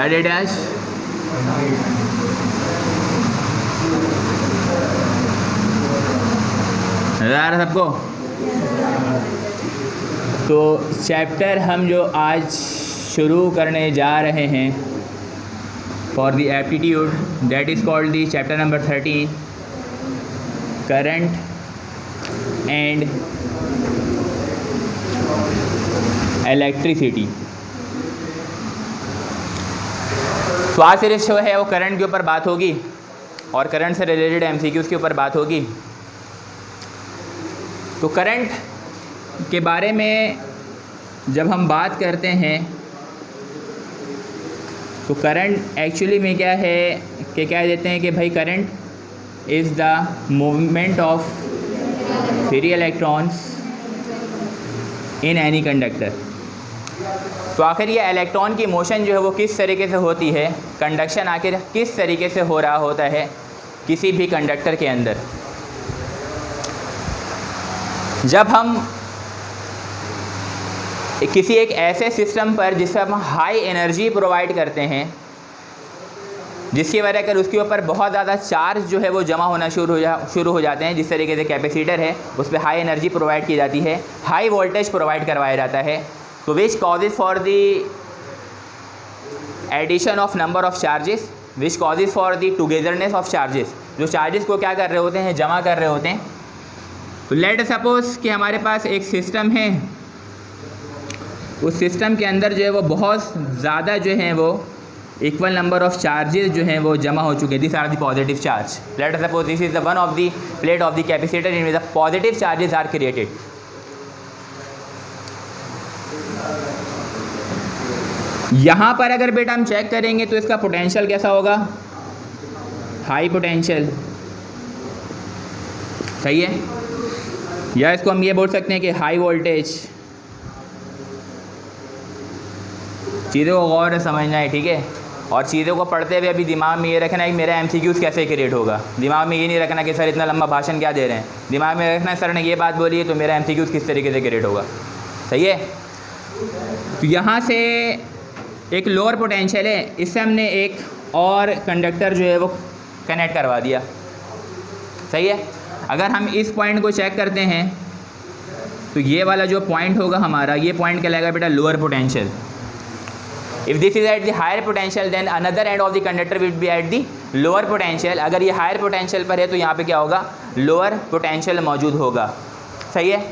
अरे डैश नज़र आ रहा सबको। तो चैप्टर हम जो आज शुरू करने जा रहे हैं for the aptitude that is called the chapter number 13 current and electricity. तो आज सिर्फ जो है वो करंट के ऊपर बात होगी और करंट से रिलेटेड एमसीक्यूज़ के ऊपर बात होगी। तो करंट के बारे में जब हम बात करते हैं तो करंट एक्चुअली में क्या है कि कह देते हैं कि भाई current is the movement of free electrons in any conductor. तो आखिर ये इलेक्ट्रॉन की मोशन जो है वो किस तरीके से होती है, कंडक्शन आखिर किस तरीके से हो रहा होता है किसी भी कंडक्टर के अंदर। जब हम किसी एक ऐसे सिस्टम पर जिससे हम हाई एनर्जी प्रोवाइड करते हैं, जिसकी वजह कर उसके ऊपर बहुत ज़्यादा चार्ज जो है वो जमा होना शुरू हो जाते हैं, जिस तरीके से कैपेसिटर है उस पर हाई एनर्जी प्रोवाइड की जाती है, हाई वोल्टेज प्रोवाइड करवाया जाता है, तो which causes for the addition of number of charges, which causes for the togetherness of charges, जो चार्जेस को क्या कर रहे होते हैं, जमा कर रहे होते हैं। तो लेट सपोज कि हमारे पास एक सिस्टम है, उस सिस्टम के अंदर जो है वो बहुत ज़्यादा जो है वो इक्वल नंबर ऑफ चार्जेस जो हैं वो जमा हो चुके हैं। This are the positive charge. Let us suppose this is the one of the plate of the capacitor in which the positive charges are created. यहाँ पर अगर बेटा हम चेक करेंगे तो इसका पोटेंशियल कैसा होगा, हाई पोटेंशियल, सही है। या इसको हम ये बोल सकते हैं कि हाई वोल्टेज। चीज़ों को गौर से समझना है, ठीक है। और चीज़ों को पढ़ते हुए अभी दिमाग में ये रखना है कि मेरा एमसीक्यूज़ कैसे क्रिएट होगा। दिमाग में ये नहीं रखना कि सर इतना लंबा भाषण क्या दे रहे हैं। दिमाग में रखना है सर ने ये बात बोली है तो मेरा एमसीक्यूज़ किस तरीके से क्रिएट होगा, सही है। तो यहाँ से एक लोअर पोटेंशियल है, इससे हमने एक और कंडक्टर जो है वो कनेक्ट करवा दिया, सही है। अगर हम इस पॉइंट को चेक करते हैं तो ये वाला जो पॉइंट होगा हमारा, ये पॉइंट कहलाएगा बेटा lower potential. If this is at the higher potential then another end of the conductor will be at the lower potential. अगर ये हायर पोटेंशियल पर है तो यहाँ पे क्या होगा, लोअर पोटेंशियल मौजूद होगा, सही है।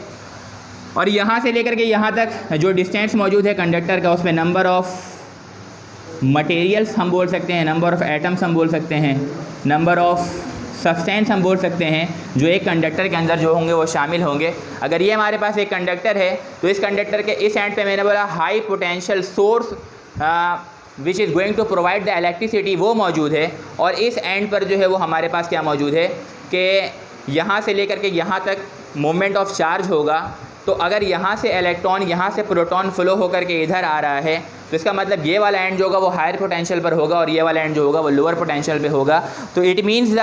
और यहाँ से लेकर के यहाँ तक जो डिस्टेंस मौजूद है कंडक्टर का, उसमें नंबर ऑफ मटेरियल्स हम बोल सकते हैं, नंबर ऑफ एटम्स हम बोल सकते हैं, नंबर ऑफ सब्सटेंस हम बोल सकते हैं, जो एक कंडक्टर के अंदर जो होंगे वो शामिल होंगे। अगर ये हमारे पास एक कंडक्टर है तो इस कंडक्टर के इस एंड पे मैंने बोला high potential source which is going to provide the electricity, वो मौजूद है। और इस एंड पर जो है वो हमारे पास क्या मौजूद है कि यहाँ से लेकर के यहाँ तक मोमेंट ऑफ चार्ज होगा। तो अगर यहाँ से इलेक्ट्रॉन, यहाँ से प्रोटॉन फ्लो होकर के इधर आ रहा है तो इसका मतलब ये वाला एंड जो होगा वो हायर पोटेंशियल पर होगा और ये वाला एंड जो होगा वो लोअर पोटेंशियल पे होगा। तो it means the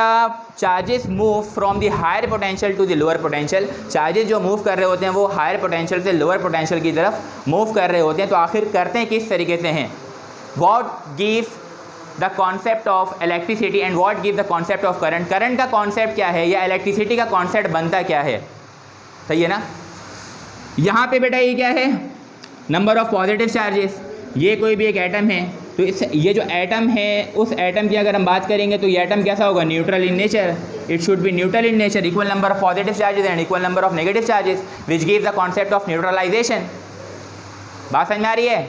charges move from the higher potential to the lower potential. Charges जो मूव कर रहे होते हैं वो हायर पोटेंशियल से लोअर पोटेंशियल की तरफ मूव कर रहे होते हैं। तो आखिर करते हैं किस तरीके से हैं, what gives the concept of electricity and what gives the concept of current. Current का कॉन्सेप्ट क्या है या इलेक्ट्रिसिटी का कॉन्सेप्ट बनता क्या है, सही है ना। यहाँ पे बेटा ये क्या है, नंबर ऑफ पॉजिटिव चार्जेस। ये कोई भी एक एटम है तो इस ये जो एटम है उस एटम की अगर हम बात करेंगे तो ये एटम कैसा होगा, neutral in nature. It should be neutral in nature, equal number of positive charges and equal number of negative charges which gives the concept of neutralization. बात समझ में आ रही है।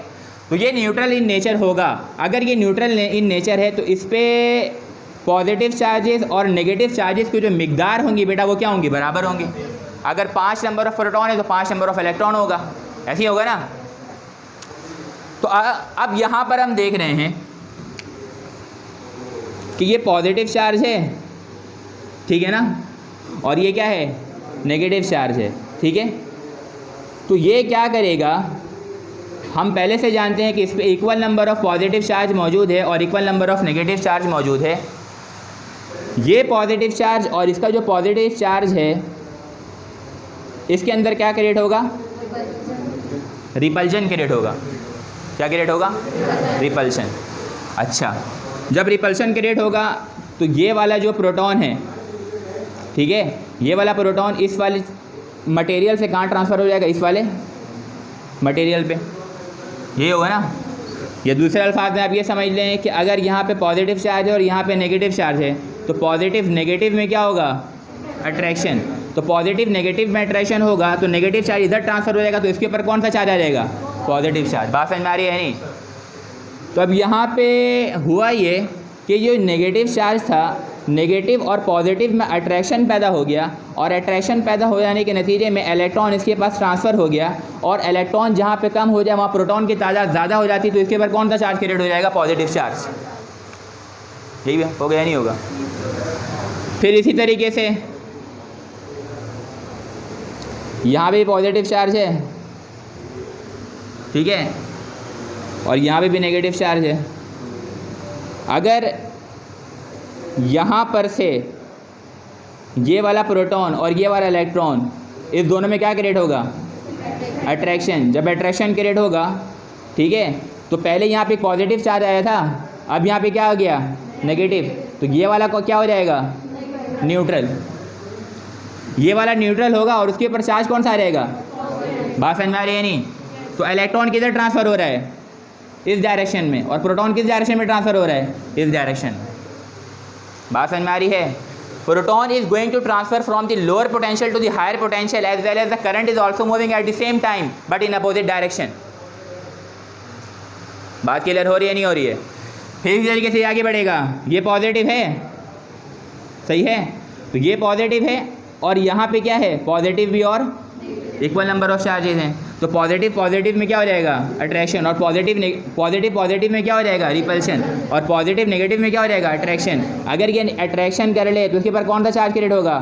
तो ये न्यूट्रल इन नेचर होगा। अगर ये न्यूट्रल इन नेचर है तो इस पर पॉजिटिव चार्जेस और नेगेटिव चार्जेस की जो मिकदार होंगी बेटा वो क्या होंगी, बराबर होंगी। अगर 5 नंबर ऑफ प्रोटॉन है तो 5 नंबर ऑफ इलेक्ट्रॉन होगा, ऐसे ही होगा ना। तो अब यहाँ पर हम देख रहे हैं कि ये पॉजिटिव चार्ज है, ठीक है ना, और ये क्या है, नेगेटिव चार्ज है, ठीक है। तो ये क्या करेगा, हम पहले से जानते हैं कि इस पर equal number of positive charge मौजूद है और equal number of negative charge मौजूद है। ये पॉजिटिव चार्ज और इसका जो पॉजिटिव चार्ज है इसके अंदर क्या क्रिएट होगा, रिपल्जन क्रिएट होगा। क्या क्रिएट होगा, रिपल्शन। अच्छा, जब रिपल्शन क्रिएट होगा तो ये वाला जो प्रोटॉन है, ठीक है, ये वाला प्रोटॉन इस वाले मटेरियल से कहाँ ट्रांसफ़र हो जाएगा, इस वाले मटेरियल पे, ये होगा ना। या दूसरे अल्फाज में आप ये समझ लें कि अगर यहाँ पे पॉजिटिव चार्ज है और यहाँ पे नेगेटिव चार्ज है, तो पॉजिटिव नेगेटिव में क्या होगा, अट्रैक्शन। तो पॉजिटिव नेगेटिव में अट्रैक्शन होगा तो नेगेटिव चार्ज इधर ट्रांसफ़र हो जाएगा, तो इसके ऊपर कौन सा चार्ज आ जाएगा, पॉजिटिव चार्ज। बात समझ में आ रही है नहीं? तो अब यहाँ पे हुआ ये कि जो नेगेटिव चार्ज था, नेगेटिव और पॉजिटिव में अट्रैक्शन पैदा हो गया, और अट्रैक्शन पैदा हो जाने के नतीजे में इलेक्ट्रॉन इसके पास ट्रांसफ़र हो गया, और इलेक्ट्रॉन जहाँ पे कम हो जाए वहाँ प्रोटॉन की तादाद ज़्यादा हो जाती, तो इसके ऊपर कौन सा चार्ज क्रिएट हो जाएगा, पॉजिटिव चार्ज। यही हो गया, नहीं होगा? फिर इसी तरीके से यहाँ भी पॉजिटिव चार्ज है, ठीक है, और यहाँ पे भी नेगेटिव चार्ज है। अगर यहाँ पर से ये वाला प्रोटॉन और ये वाला इलेक्ट्रॉन, इस दोनों में क्या क्रिएट होगा, अट्रैक्शन। जब अट्रैक्शन क्रिएट होगा, ठीक है, तो पहले यहाँ पे पॉजिटिव चार्ज आया था, अब यहाँ पे क्या हो गया, नेगेटिव, तो ये वाला को क्या हो जाएगा, न्यूट्रल। ये वाला न्यूट्रल होगा और उसके ऊपर चार्ज कौन सा रहेगा, बात समझ में आ रही है नहीं? तो इलेक्ट्रॉन किधर ट्रांसफ़र हो रहा है, इस डायरेक्शन में, और प्रोटॉन किस डायरेक्शन में ट्रांसफ़र हो रहा है, इस डायरेक्शन में। बात समझ में आ रही है? Proton is going to transfer from the lower potential to the higher potential as well as the current is also moving at the same time but in opposite direction. बात क्लियर हो रही है, नहीं हो रही है? फिर इस तरीके से आगे बढ़ेगा। ये पॉजिटिव है, सही है, तो ये पॉजिटिव है, और यहाँ पे क्या है, पॉजिटिव भी और इक्वल नंबर ऑफ चार्जेस हैं, तो पॉजिटिव पॉजिटिव में क्या हो जाएगा, अट्रैक्शन, और पॉजिटिव पॉजिटिव में क्या हो जाएगा, रिपल्शन, और पॉजिटिव नेगेटिव में क्या हो जाएगा, अट्रैक्शन। अगर ये अट्रैक्शन कर ले तो उसके ऊपर कौन सा चार्ज क्रिएट होगा,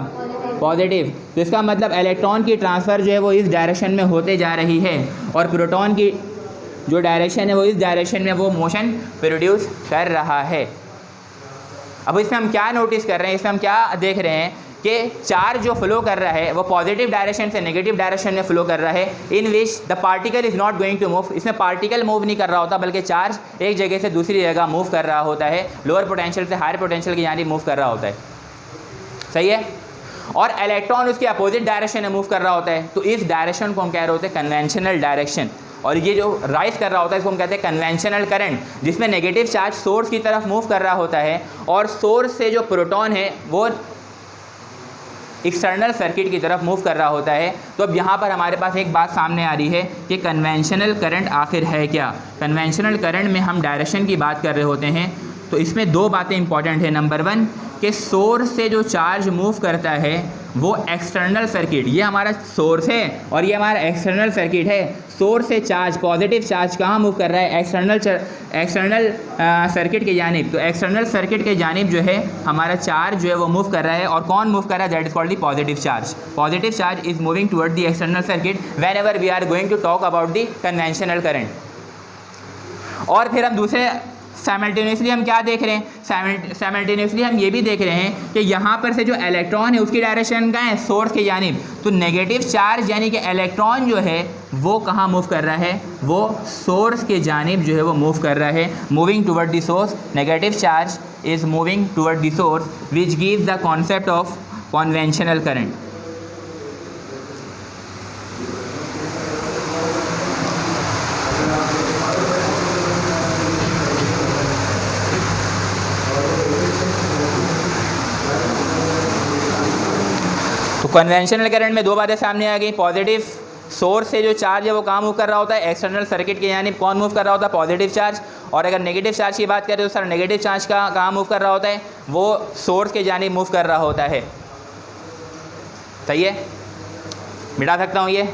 पॉजिटिव। तो इसका मतलब इलेक्ट्रॉन की ट्रांसफ़र जो है वो इस डायरेक्शन में होते जा रही है, और प्रोटॉन की जो डायरेक्शन है वो इस डायरेक्शन में वो मोशन प्रोड्यूस कर रहा है। अब इसमें हम क्या नोटिस कर रहे हैं, इसमें हम क्या देख रहे हैं कि चार्ज जो फ्लो कर रहा है वो पॉजिटिव डायरेक्शन से नेगेटिव डायरेक्शन में फ्लो कर रहा है, in which the particle is not going to move. इसमें पार्टिकल मूव नहीं कर रहा होता, बल्कि चार्ज एक जगह से दूसरी जगह मूव कर रहा होता है, लोअर पोटेंशियल से हायर पोटेंशियल की यानी मूव कर रहा होता है, सही है। और इलेक्ट्रॉन उसके अपोजिट डायरेक्शन में मूव कर रहा होता है, तो इस डायरेक्शन को हम कह रहे होते हैं कन्वेंशनल डायरेक्शन, और ये जो राइज कर रहा होता है इसको हम कहते हैं कन्वेंशनल करंट, जिसमें नेगेटिव चार्ज सोर्स की तरफ मूव कर रहा होता है, और सोर्स से जो प्रोटॉन है वो एक्सटर्नल सर्किट की तरफ मूव कर रहा होता है। तो अब यहाँ पर हमारे पास एक बात सामने आ रही है कि कन्वेंशनल करंट आखिर है क्या। कन्वेंशनल करंट में हम डायरेक्शन की बात कर रहे होते हैं, तो इसमें दो बातें इंपॉर्टेंट है। नंबर वन कि सोर्स से जो चार्ज मूव करता है वो एक्सटर्नल सर्किट, ये हमारा सोर्स है और ये हमारा एक्सटर्नल सर्किट है। सोर्स से चार्ज, पॉजिटिव चार्ज कहाँ मूव कर रहा है, एक्सटर्नल सर्किट के जानिब। तो एक्सटर्नल सर्किट के जानिब जो है हमारा चार्ज जो है वो मूव कर रहा है, और कौन मूव कर रहा है, that is called the positive charge. Positive charge is moving toward the external circuit whenever we are going to talk about the conventional current. और फिर हम दूसरे साइमल्टेनियसली हम क्या देख रहे हैं, साइमल्टेनियसली हम ये भी देख रहे हैं कि यहाँ पर से जो इलेक्ट्रॉन है उसकी डायरेक्शन कहाँ है, सोर्स के जानिब। तो नेगेटिव चार्ज यानी कि इलेक्ट्रॉन जो है वो कहाँ मूव कर रहा है, वो सोर्स के जानिब जो है वो मूव कर रहा है, moving toward the source. Negative charge is moving toward the source which gives the concept of conventional current. Conventional current में दो बातें सामने आ गई। पॉजिटिव सोर्स से जो चार्ज है वो कहाँ मूव कर रहा होता है, एक्सटर्नल सर्किट के यानी कौन मूव कर रहा होता है, पॉजिटिव चार्ज। और अगर नेगेटिव चार्ज की बात करें तो सर नेगेटिव चार्ज का कहाँ मूव कर रहा होता है, वो सोर्स के जानिब मूव कर रहा होता है। सही है, मिटा सकता हूँ ये।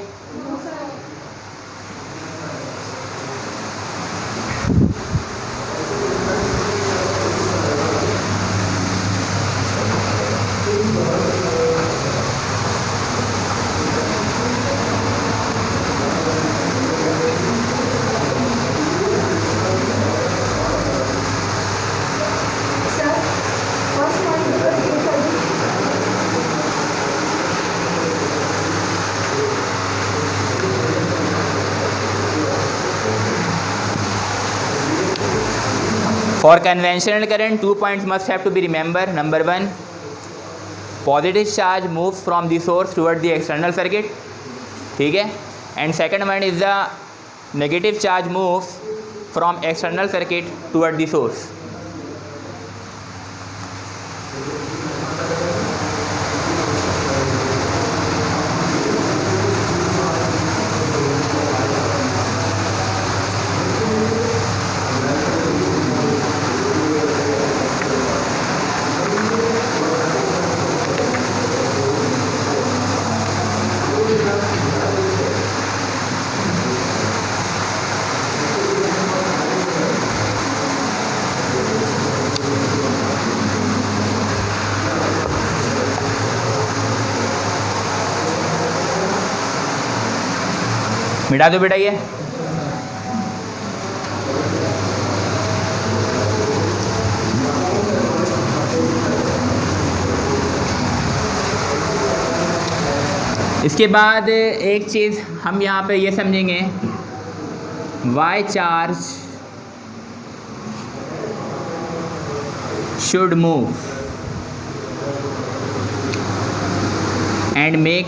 For conventional current, 2 points must have to be remembered. Number 1, positive charge moves from the source toward the external circuit, ठीक है, and second one is the negative charge moves from external circuit toward the source. मिटा दो बेटा ये। इसके बाद एक चीज़ हम यहाँ पे ये समझेंगे, why charge should move and make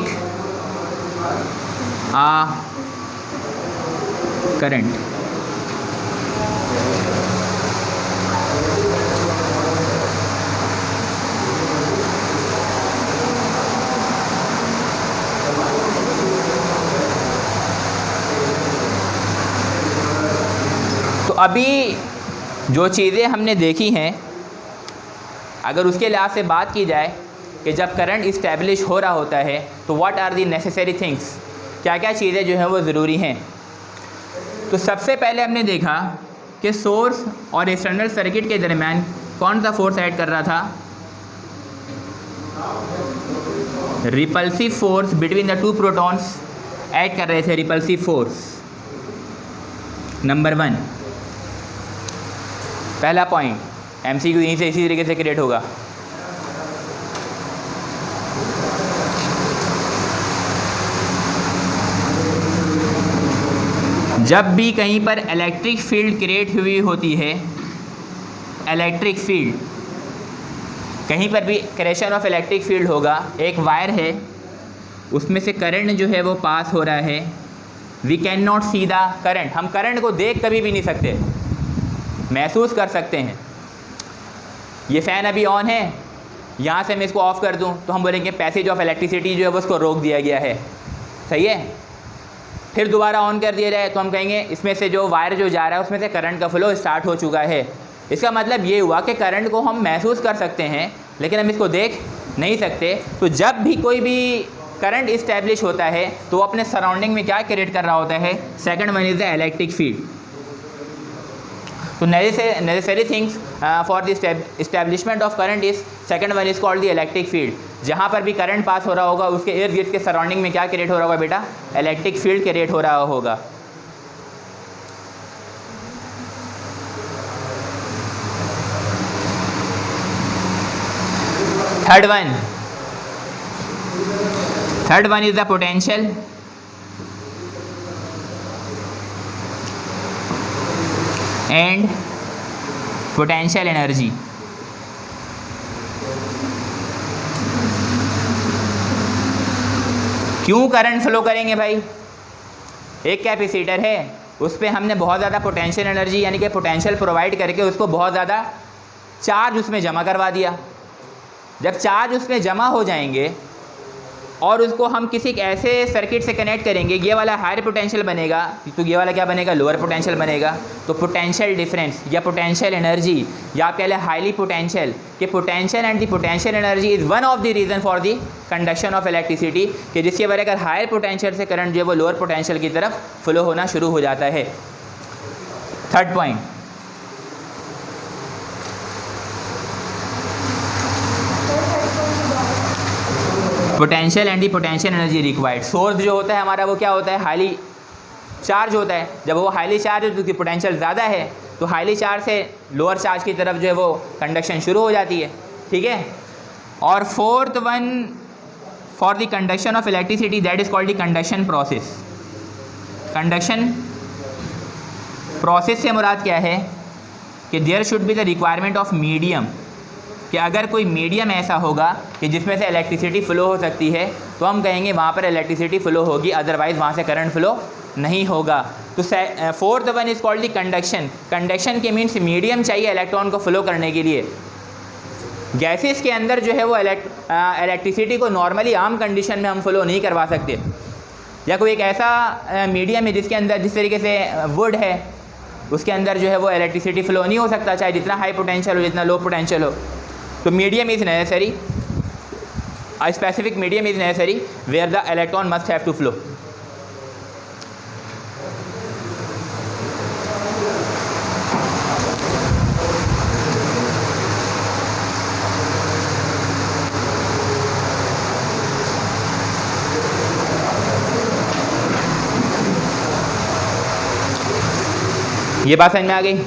a current. तो अभी जो चीज़ें हमने देखी हैं, अगर उसके लिहाज से बात की जाए कि जब करंट इस्टेब्लिश हो रहा होता है तो what are the necessary things, क्या क्या चीज़ें जो हैं वो ज़रूरी हैं। तो सबसे पहले हमने देखा कि सोर्स और एक्सटर्नल सर्किट के दरमियान कौन सा फोर्स ऐड कर रहा था, repulsive force between the two protons add कर रहे थे, रिपल्सिव फोर्स। नंबर 1 पहला पॉइंट एमसीक्यू यहीं से इसी तरीके से क्रिएट होगा। जब भी कहीं पर इलेक्ट्रिक फील्ड क्रिएट हुई होती है, इलेक्ट्रिक फील्ड, कहीं पर भी क्रिएशन ऑफ इलेक्ट्रिक फील्ड होगा, एक वायर है उसमें से करंट जो है वो पास हो रहा है, we can not see the current, हम करंट को देख कभी भी नहीं सकते, महसूस कर सकते हैं। ये फ़ैन अभी ऑन है, यहाँ से मैं इसको ऑफ़ कर दूँ तो हम बोलेंगे पैसेज ऑफ इलेक्ट्रिसिटी जो है वो उसको रोक दिया गया है, सही है। फिर दोबारा ऑन कर दिया जाए तो हम कहेंगे इसमें से जो वायर जो जा रहा है उसमें से करंट का फ्लो स्टार्ट हो चुका है। इसका मतलब ये हुआ कि करंट को हम महसूस कर सकते हैं लेकिन हम इसको देख नहीं सकते। तो जब भी कोई भी करंट इस्टेब्लिश होता है तो वो अपने सराउंडिंग में क्या क्रिएट कर रहा होता है, second one is the electric field. तो necessary things for the establishment of current is, second one is called the electric field. जहाँ पर भी करंट पास हो रहा होगा उसके इर्द गिर्द के सराउंडिंग में क्या क्रिएट हो रहा होगा बेटा, इलेक्ट्रिक फील्ड क्रिएट हो रहा होगा। Third one is the potential and potential energy. क्यों करंट फ्लो करेंगे भाई, एक कैपेसिटर है उस पर हमने बहुत ज़्यादा पोटेंशियल एनर्जी यानी कि पोटेंशियल प्रोवाइड करके उसको बहुत ज़्यादा चार्ज उसमें जमा करवा दिया। जब चार्ज उसमें जमा हो जाएंगे और उसको हम किसी ऐसे सर्किट से कनेक्ट करेंगे, ये वाला हायर पोटेंशियल बनेगा तो ये वाला क्या बनेगा, लोअर पोटेंशियल बनेगा। तो पोटेंशियल डिफरेंस या पोटेंशियल एनर्जी या आप कह लें हाईली पोटेंशियल, कि potential and the potential energy is one of the reason for the conduction of electricity, कि जिसके वजह अगर हायर पोटेंशियल से करंट जो है वो लोअर पोटेंशियल की तरफ फ्लो होना शुरू हो जाता है। Third point, potential and the potential energy required. Source जो होता है हमारा वो क्या होता है, हाईली चार्ज होता है। जब वो हाईली चार्ज है तो उसकी पोटेंशियल ज़्यादा है, तो हाईली चार्ज से लोअर चार्ज की तरफ जो है वो कंडक्शन शुरू हो जाती है, ठीक है। और fourth one for the conduction of electricity that is called the conduction process. Conduction process से मुराद क्या है, कि there should be the requirement of medium, कि अगर कोई मीडियम ऐसा होगा कि जिसमें से इलेक्ट्रिसिटी फ़्लो हो सकती है तो हम कहेंगे वहाँ पर इलेक्ट्रिसिटी फ़्लो होगी, अदरवाइज़ वहाँ से करंट फ़्लो नहीं होगा। तो fourth one is called the conduction. Conduction के मीन्स मीडियम चाहिए इलेक्ट्रॉन को फ़्लो करने के लिए। गैसेस के अंदर जो है वो इलेक्ट्रिसिटी को नॉर्मली आम कंडीशन में हम फ़्लो नहीं करवा सकते, या कोई एक ऐसा मीडियम है जिसके अंदर जिस तरीके से वुड है उसके अंदर जो है वो इलेक्ट्रिसिटी फ़्लो नहीं हो सकता, चाहे जितना हाई पोटेंशियल हो जितना लो पोटेंशियल हो। तो medium is necessary, a specific medium is necessary where the electron must have to flow. ये बात समझ में आ गई?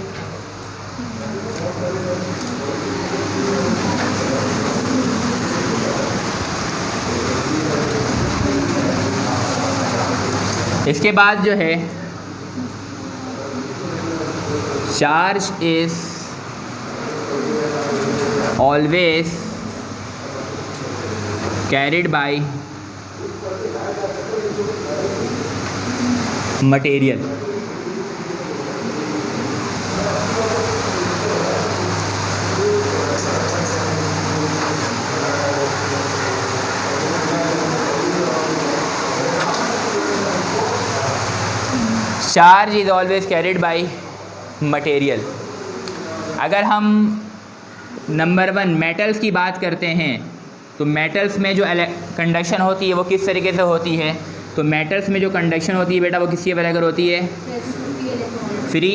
इसके बाद जो है charge is always carried by material. Charge is always carried by material. अगर हम नंबर 1 मेटल्स की बात करते हैं तो मेटल्स में जो कंडक्शन होती है वो किस तरीके से होती है? तो मेटल्स में जो कंडक्शन होती है बेटा वो किसके बराबर होती है? फ्री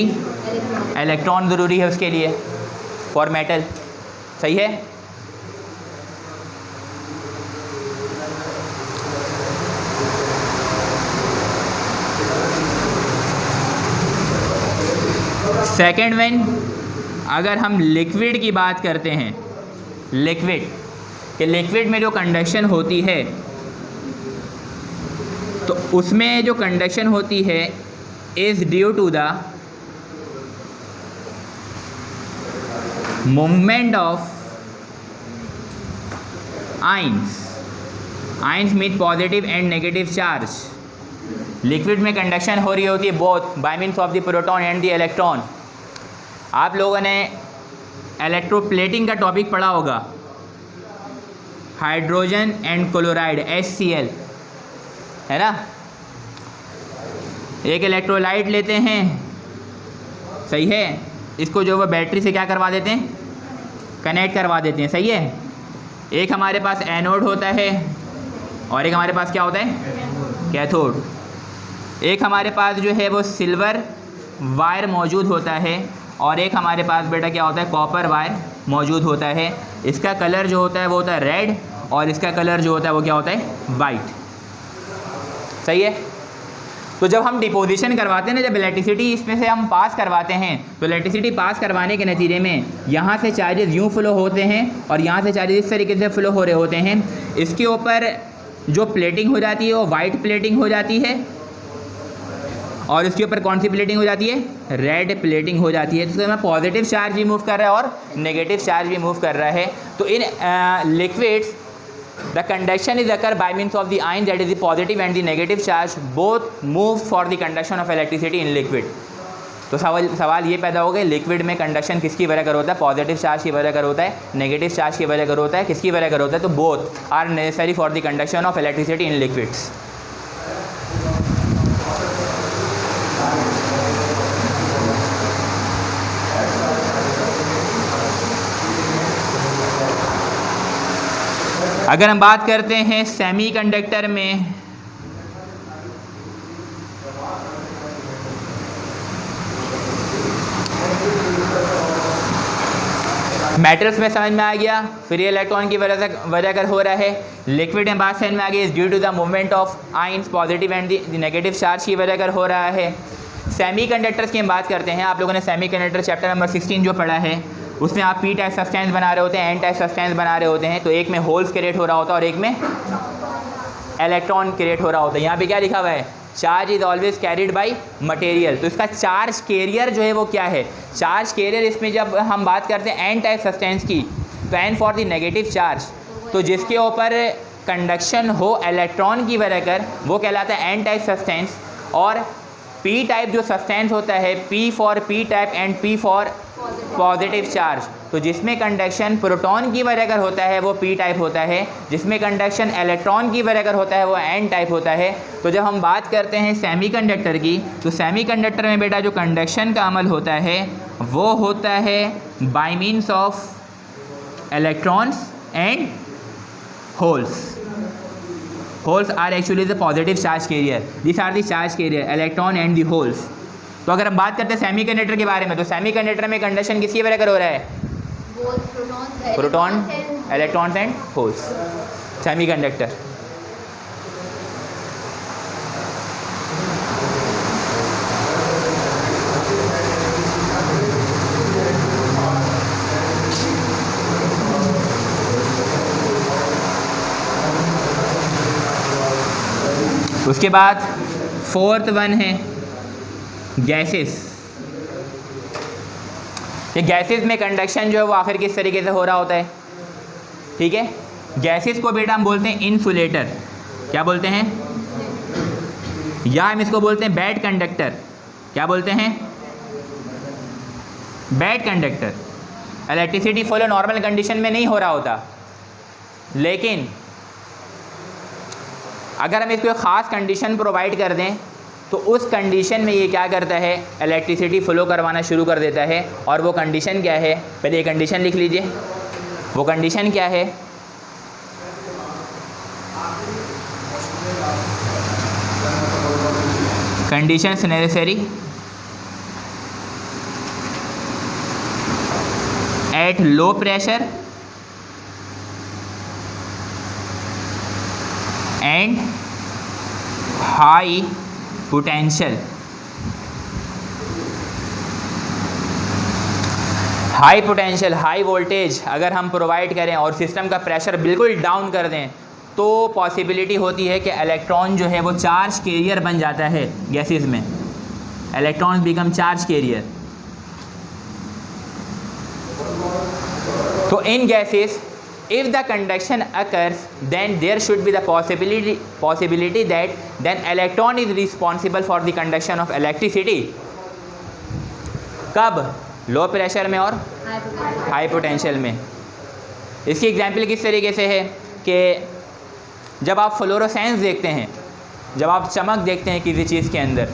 इलेक्ट्रॉन ज़रूरी है उसके लिए फॉर मेटल, सही है? सेकेंड वन, अगर हम लिक्विड की बात करते हैं, लिक्विड कि लिक्विड में जो कंडक्शन होती है तो उसमें जो कंडक्शन होती है is due to the movement of ions. Ions mean positive and negative charge. Liquid में कंडक्शन हो रही होती है both by means of the proton and the electron. आप लोगों ने इलेक्ट्रोप्लेटिंग का टॉपिक पढ़ा होगा, हाइड्रोजन एंड क्लोराइड HCl, है ना? एक इलेक्ट्रोलाइट लेते हैं, सही है, इसको जो वो बैटरी से क्या करवा देते हैं? कनेक्ट करवा देते हैं, सही है? एक हमारे पास एनोड होता है और एक हमारे पास क्या होता है? कैथोड। एक हमारे पास जो है वो सिल्वर वायर मौजूद होता है और एक हमारे पास बेटा क्या होता है? कॉपर वायर मौजूद होता है। इसका कलर जो होता है वो होता है रेड और इसका कलर जो होता है वो क्या होता है? वाइट, सही है? तो जब हम डिपोजिशन करवाते हैं ना, जब इलेक्ट्रिसिटी इसमें से हम पास करवाते हैं तो इलेक्ट्रिसिटी पास करवाने के नतीजे में यहाँ से चार्जेस यूँ फ्लो होते हैं और यहाँ से चार्जेस इस तरीके से फ्लो हो रहे होते हैं। इसके ऊपर जो प्लेटिंग हो जाती है वो वाइट प्लेटिंग हो जाती है और इसके ऊपर कौन सी प्लेटिंग हो जाती है? रेड प्लेटिंग हो जाती है। तो इसमें पॉजिटिव चार्ज भी मूव कर रहा है और नेगेटिव चार्ज भी मूव कर रहा है। तो in liquids the conduction is occur by means of the ion that is the positive and the negative charge both move for the conduction of electricity in liquid. तो सवाल ये पैदा हो गया, लिक्विड में कंडक्शन किसकी वजह कर होता है? पॉजिटिव चार्ज की वजह कर होता है, नेगेटिव चार्ज की वजह कर होता है, किसकी वजह कर होता है? तो both are necessary for the conduction of electricity in liquids. अगर हम बात करते हैं सेमीकंडक्टर में, मेटल्स में समझ में आ गया, फ्री इलेक्ट्रॉन की वजह कर हो रहा है। लिक्विड में बात समझ में आ गई, is due to the movement of ions positive and the negative charge की वजह कर हो रहा है। सेमीकंडक्टर्स की हम बात करते हैं, आप लोगों ने सेमीकंडक्टर चैप्टर नंबर 16 जो पढ़ा है उसमें आप पी टाइप सब्सटेंस बना रहे होते हैं, एन टाइप सब्सटेंस बना रहे होते हैं। तो एक में होल्स क्रिएट हो रहा होता है और एक में इलेक्ट्रॉन क्रिएट हो रहा होता है। यहाँ पे क्या लिखा हुआ है? Charge is always carried by material. तो इसका चार्ज कैरियर जो है वो क्या है, चार्ज कैरियर। इसमें जब हम बात करते हैं एन टाइप सब्सटेंस की, तो an for the negative charge, तो जिसके ऊपर कंडक्शन हो इलेक्ट्रॉन की वजह कर, वो कहलाता है एन टाइप सब्सटेंस। और पी टाइप जो सब्सटेंस होता है, P for P type and P for positive charge, तो जिसमें कंडक्शन प्रोटॉन की वजह कर होता है वो पी टाइप होता है, जिसमें कंडक्शन इलेक्ट्रॉन की वजह कर होता है वो एन टाइप होता है। तो जब हम बात करते हैं सेमीकंडक्टर की, तो सेमीकंडक्टर में बेटा जो कंडक्शन का अमल होता है वो होता है by means of electrons and holes. Holes are actually the positive charge carrier, this are the charge carrier electron and the holes. तो अगर हम बात करते हैं सेमीकंडक्टर के बारे में, तो सेमीकंडक्टर में कंडक्शन किसकी वजह कर हो रहा है, proton electrons and holes, semiconductor. उसके बाद फोर्थ वन है गैसेस। ये गैसेस में कंडक्शन जो है वो आखिर किस तरीके से हो रहा होता है, ठीक है। गैसेस को बेटा हम बोलते हैं इंसुलेटर, क्या बोलते हैं, या हम इसको बोलते हैं बैड कंडक्टर, क्या बोलते हैं, bad conductor. Electricity flow normal condition में नहीं हो रहा होता, लेकिन अगर हम इसको एक ख़ास कंडीशन प्रोवाइड कर दें तो उस कंडीशन में ये क्या करता है, इलेक्ट्रिसिटी फ्लो करवाना शुरू कर देता है। और वो कंडीशन क्या है, पहले ये कंडीशन लिख लीजिए, वो कंडीशन क्या है, conditions necessary at low pressure and high potential. High potential, high voltage अगर हम प्रोवाइड करें और सिस्टम का प्रेशर बिल्कुल डाउन कर दें, तो पॉसिबिलिटी होती है कि इलेक्ट्रॉन जो है वो चार्ज कैरियर बन जाता है गैसेस में, इलेक्ट्रॉन्स बिकम चार्ज कैरियर। तो इन gases if the conduction occurs, then there should be the possibility that then electron is responsible for the conduction of electricity। कब, लो प्रेशर में और हाई पोटेंशियल में। इसकी एग्जांपल किस तरीके से है कि जब आप फ्लोरोसेंस देखते हैं, जब आप चमक देखते हैं किसी चीज़ के अंदर,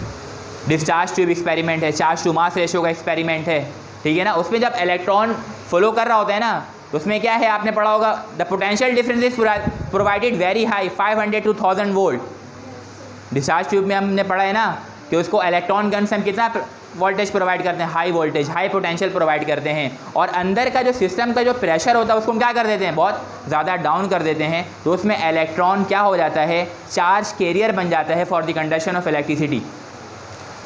डिस्चार्ज ट्यूब एक्सपेरिमेंट है, चार्ज टू मास रेशियो का एक्सपेरिमेंट है, ठीक है ना, उसमें जब इलेक्ट्रॉन फ्लो कर रहा होता है ना, तो उसमें क्या है, आपने पढ़ा होगा, the potential difference is provided very high 500 to 1000 volt. Discharge tube में हमने पढ़ा है ना कि उसको इलेक्ट्रॉन गन से हम कितना वोल्टेज प्रोवाइड करते हैं, high voltage, high potential provide करते हैं। और अंदर का जो सिस्टम का जो प्रेशर होता है उसको हम क्या कर देते हैं, बहुत ज़्यादा डाउन कर देते हैं। तो उसमें इलेक्ट्रॉन क्या हो जाता है, चार्ज कैरियर बन जाता है for the conduction of electricity.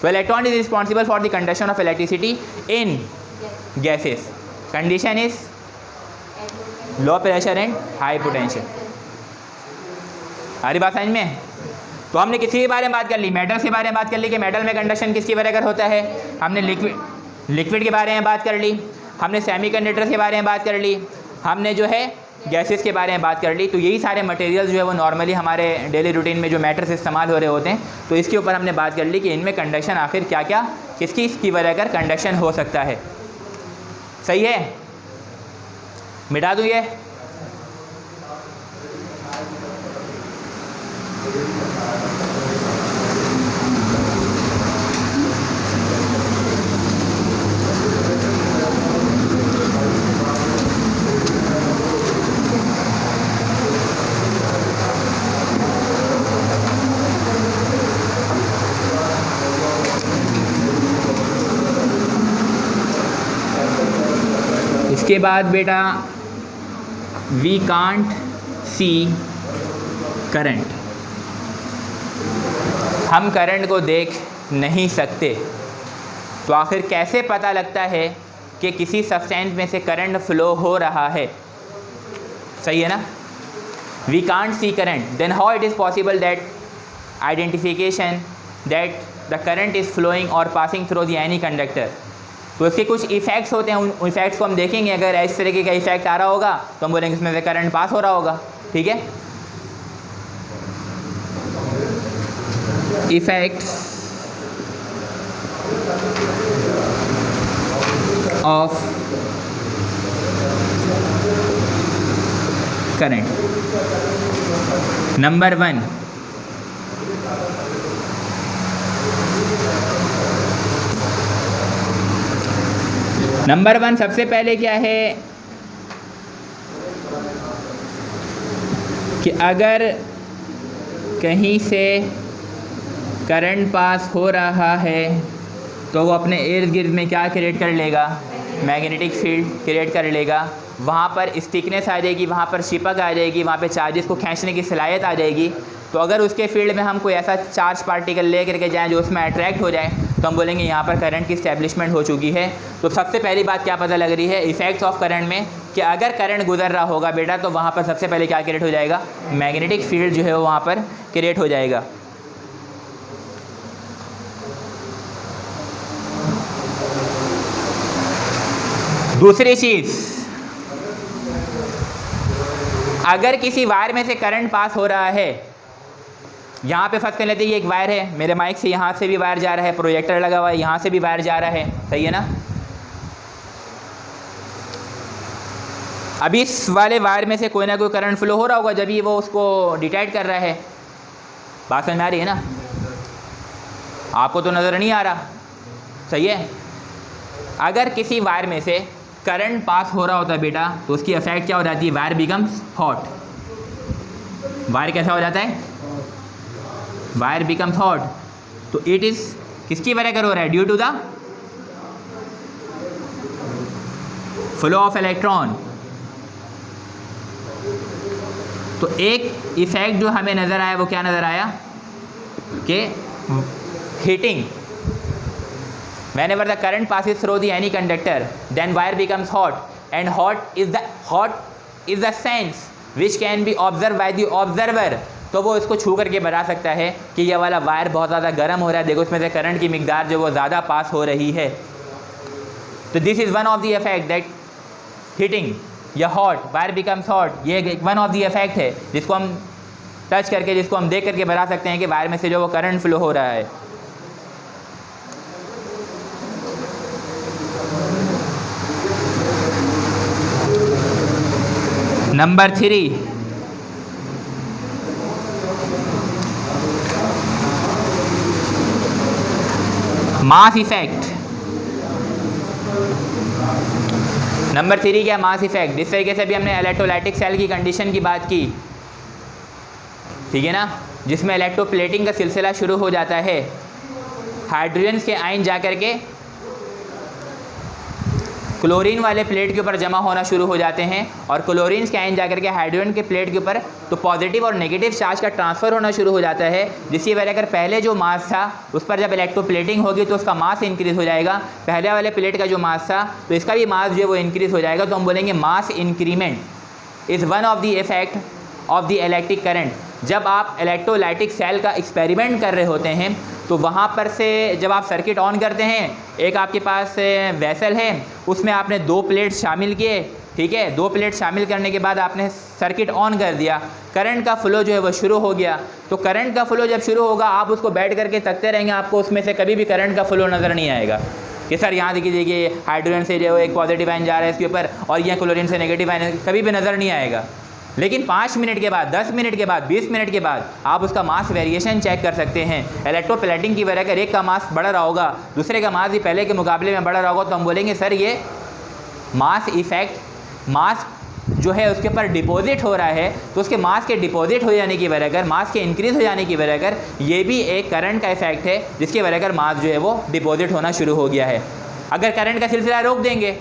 तो electron is responsible for the conduction of electricity in gases. Condition is low pressure and high potential. हमारी बात समझ में। तो हमने किसी के बारे में बात कर ली, मेटल के बारे में बात कर ली कि मेटल में कंडक्शन किसकी वजह कर होता है, हमने लिक्विड के बारे में बात कर ली, हमने सेमीकंडक्टर के बारे में बात कर ली, हमने जो है गैसेस के बारे में बात कर ली। तो यही सारे मटेरियल जो है वो नॉर्मली हमारे डेली रूटीन में जो मैटर्स इस्तेमाल हो रहे होते हैं, तो इसके ऊपर हमने बात कर ली कि इनमें कंडक्शन आखिर क्या क्या किसकी वजह कर कंडक्शन हो सकता है। सही है, मिटा दूँ ये। इसके बाद बेटा वी कांट सी करंट, हम करंट को देख नहीं सकते। तो आखिर कैसे पता लगता है कि किसी सब्सटेंस में से करंट फ्लो हो रहा है, सही है ना। We can't see current, then how it is possible that identification that the current is flowing और passing through the any conductor. तो इसके कुछ इफ़ेक्ट्स होते हैं, उन इफ़ेक्ट्स को हम देखेंगे। अगर इस तरीके का इफेक्ट आ रहा होगा तो हम बोलेंगे इसमें से करंट पास हो रहा होगा, ठीक है। Effects of current. नंबर 1, सबसे पहले क्या है कि अगर कहीं से करंट पास हो रहा है तो वो अपने इर्द गिर्द में क्या क्रिएट कर लेगा, मैग्नेटिक फील्ड क्रिएट कर लेगा। वहाँ पर स्टिकनेस आ जाएगी, वहाँ पर चिपक आ जाएगी, वहाँ पे चार्जेस को खींचने की सलाहियत आ जाएगी। तो अगर उसके फील्ड में हम कोई ऐसा चार्ज पार्टिकल ले करके जाएँ जो उसमें अट्रैक्ट हो जाए तो हम बोलेंगे यहाँ पर करंट की इस्टेब्लिशमेंट हो चुकी है। तो सबसे पहली बात क्या पता लग रही है इफ़ेक्ट्स ऑफ करंट में, कि अगर करंट गुजर रहा होगा बेटा तो वहाँ पर सबसे पहले क्या क्रिएट हो जाएगा, मैग्नेटिक फील्ड जो है वो वहाँ पर क्रिएट हो जाएगा। दूसरी चीज़, अगर किसी वायर में से करंट पास हो रहा है, यहाँ पे फर्स्ट कर लेते हैं ये एक वायर है, मेरे माइक से यहाँ से भी वायर जा रहा है, प्रोजेक्टर लगा हुआ है यहाँ से भी वायर जा रहा है, सही है ना। अभी इस वाले वायर में से कोई ना कोई करंट फ्लो हो रहा होगा जब ये वो उसको डिटेक्ट कर रहा है। बात समझ में आ रही है ना, आपको तो नज़र नहीं आ रहा, सही है। अगर किसी वायर में से करंट पास हो रहा होता है बेटा तो उसकी इफेक्ट क्या हो जाती है, वायर बिकम्स हॉट। वायर कैसा हो जाता है, वायर बिकम्स हॉट। तो इट इज़ किसकी वजह कर हो रहा है, due to the flow of electron. तो एक इफेक्ट जो हमें नज़र आया वो क्या नज़र आया कि heating, whenever the current passes through the any conductor then wire becomes hot, and hot is the sense which can be observed by the observer। तो वो इसको छू करके बता सकता है कि ये वाला वायर बहुत ज़्यादा गर्म हो रहा है, देखो इसमें से करंट की मिकदार जो वो ज़्यादा पास हो रही है। तो this is one of the effect that heating या हॉट, वायर बिकम्स हॉट, ये वन ऑफ द इफेक्ट है जिसको हम टच करके, जिसको हम देख करके बता सकते हैं कि वायर में से जो वो करंट फ्लो हो रहा है। नंबर 3, मास इफेक्ट। नंबर 3 क्या, मास इफेक्ट। जिस तरीके से अभी हमने इलेक्ट्रोलाइटिक सेल की कंडीशन की बात की, ठीक है ना, जिसमें इलेक्ट्रोप्लेटिंग का सिलसिला शुरू हो जाता है, हाइड्रोजन के आयन जाकर के क्लोरीन वाले प्लेट के ऊपर जमा होना शुरू हो जाते हैं, और क्लोरीन के आयन जाकर के हाइड्रोजन के प्लेट के ऊपर तो पॉजिटिव और नेगेटिव चार्ज का ट्रांसफ़र होना शुरू हो जाता है, जिसकी वजह अगर पहले जो मास था उस पर जब इलेक्ट्रोप्लेटिंग होगी तो उसका मास इंक्रीज़ हो जाएगा। पहले वाले प्लेट का जो मास था तो इसका भी मास जो है वो इंक्रीज़ हो जाएगा। तो हम बोलेंगे mass increment is one of the effect of the electric current. जब आप इलेक्ट्रोलाइटिक सेल का एक्सपेरिमेंट कर रहे होते हैं तो वहाँ पर से जब आप सर्किट ऑन करते हैं, एक आपके पास वेसल है, उसमें आपने 2 प्लेट शामिल किए, ठीक है, 2 प्लेट शामिल करने के बाद आपने सर्किट ऑन कर दिया, करंट का फ्लो जो है वो शुरू हो गया। तो करंट का फ्लो जब शुरू होगा आप उसको बैठ करके तकते रहेंगे, आपको उसमें से कभी भी करंट का फ्लो नज़र नहीं आएगा कि सर यहाँ देखिए हाइड्रोजन से जो एक पॉजिटिव आयन जा रहा है इसके ऊपर और यहाँ क्लोरीन से नेगेटिव आयन, कभी भी नज़र नहीं आएगा। लेकिन 5 मिनट के बाद, 10 मिनट के बाद, 20 मिनट के बाद आप उसका मास वेरिएशन चेक कर सकते हैं। इलेक्ट्रोप्लेटिंग की वजह अगर एक का मास बढ़ रहा होगा, दूसरे का मास भी पहले के मुकाबले में बढ़ रहा होगा, तो हम बोलेंगे सर ये मास इफेक्ट, मास जो है उसके ऊपर डिपॉजिट हो रहा है, तो उसके मास के डिपॉजिट हो जाने की वजह अगर, मास के इंक्रीज़ हो जाने की वजह अगर, ये भी एक करंट का इफेक्ट है जिसकी वजह अगर मास जो है वो डिपॉजिट होना शुरू हो गया है। अगर करंट का सिलसिला रोक देंगे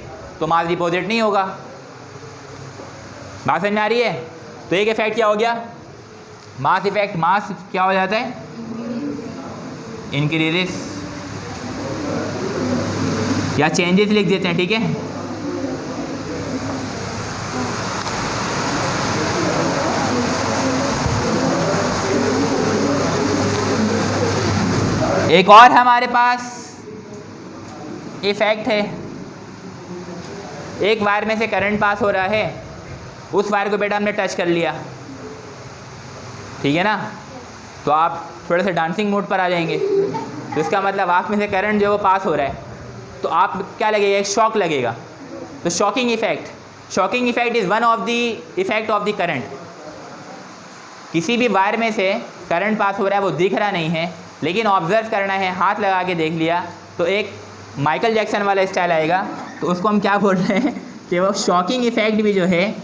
तो मास डिपॉजिट नहीं होगा। बात समझ में आ रही है? तो एक इफेक्ट क्या हो गया, मास इफेक्ट। मास क्या हो जाता है, इंक्रीजेस या चेंजेस लिख देते हैं, ठीक है। एक और हमारे पास इफेक्ट है, एक वायर में से करंट पास हो रहा है, उस वायर को बेटा हमने टच कर लिया, ठीक है ना, तो आप थोड़े से डांसिंग मोड पर आ जाएंगे। तो इसका मतलब आप में से करंट जो है वो पास हो रहा है, तो आप क्या लगेगा, एक शॉक लगेगा। तो shocking effect is one of the effect of the current. किसी भी वायर में से करंट पास हो रहा है, वो दिख रहा नहीं है, लेकिन ऑब्जर्व करना है, हाथ लगा के देख लिया तो एक माइकल जैक्सन वाला स्टाइल आएगा। तो उसको हम क्या बोल रहे हैं कि वो शॉकिंग इफेक्ट भी जो है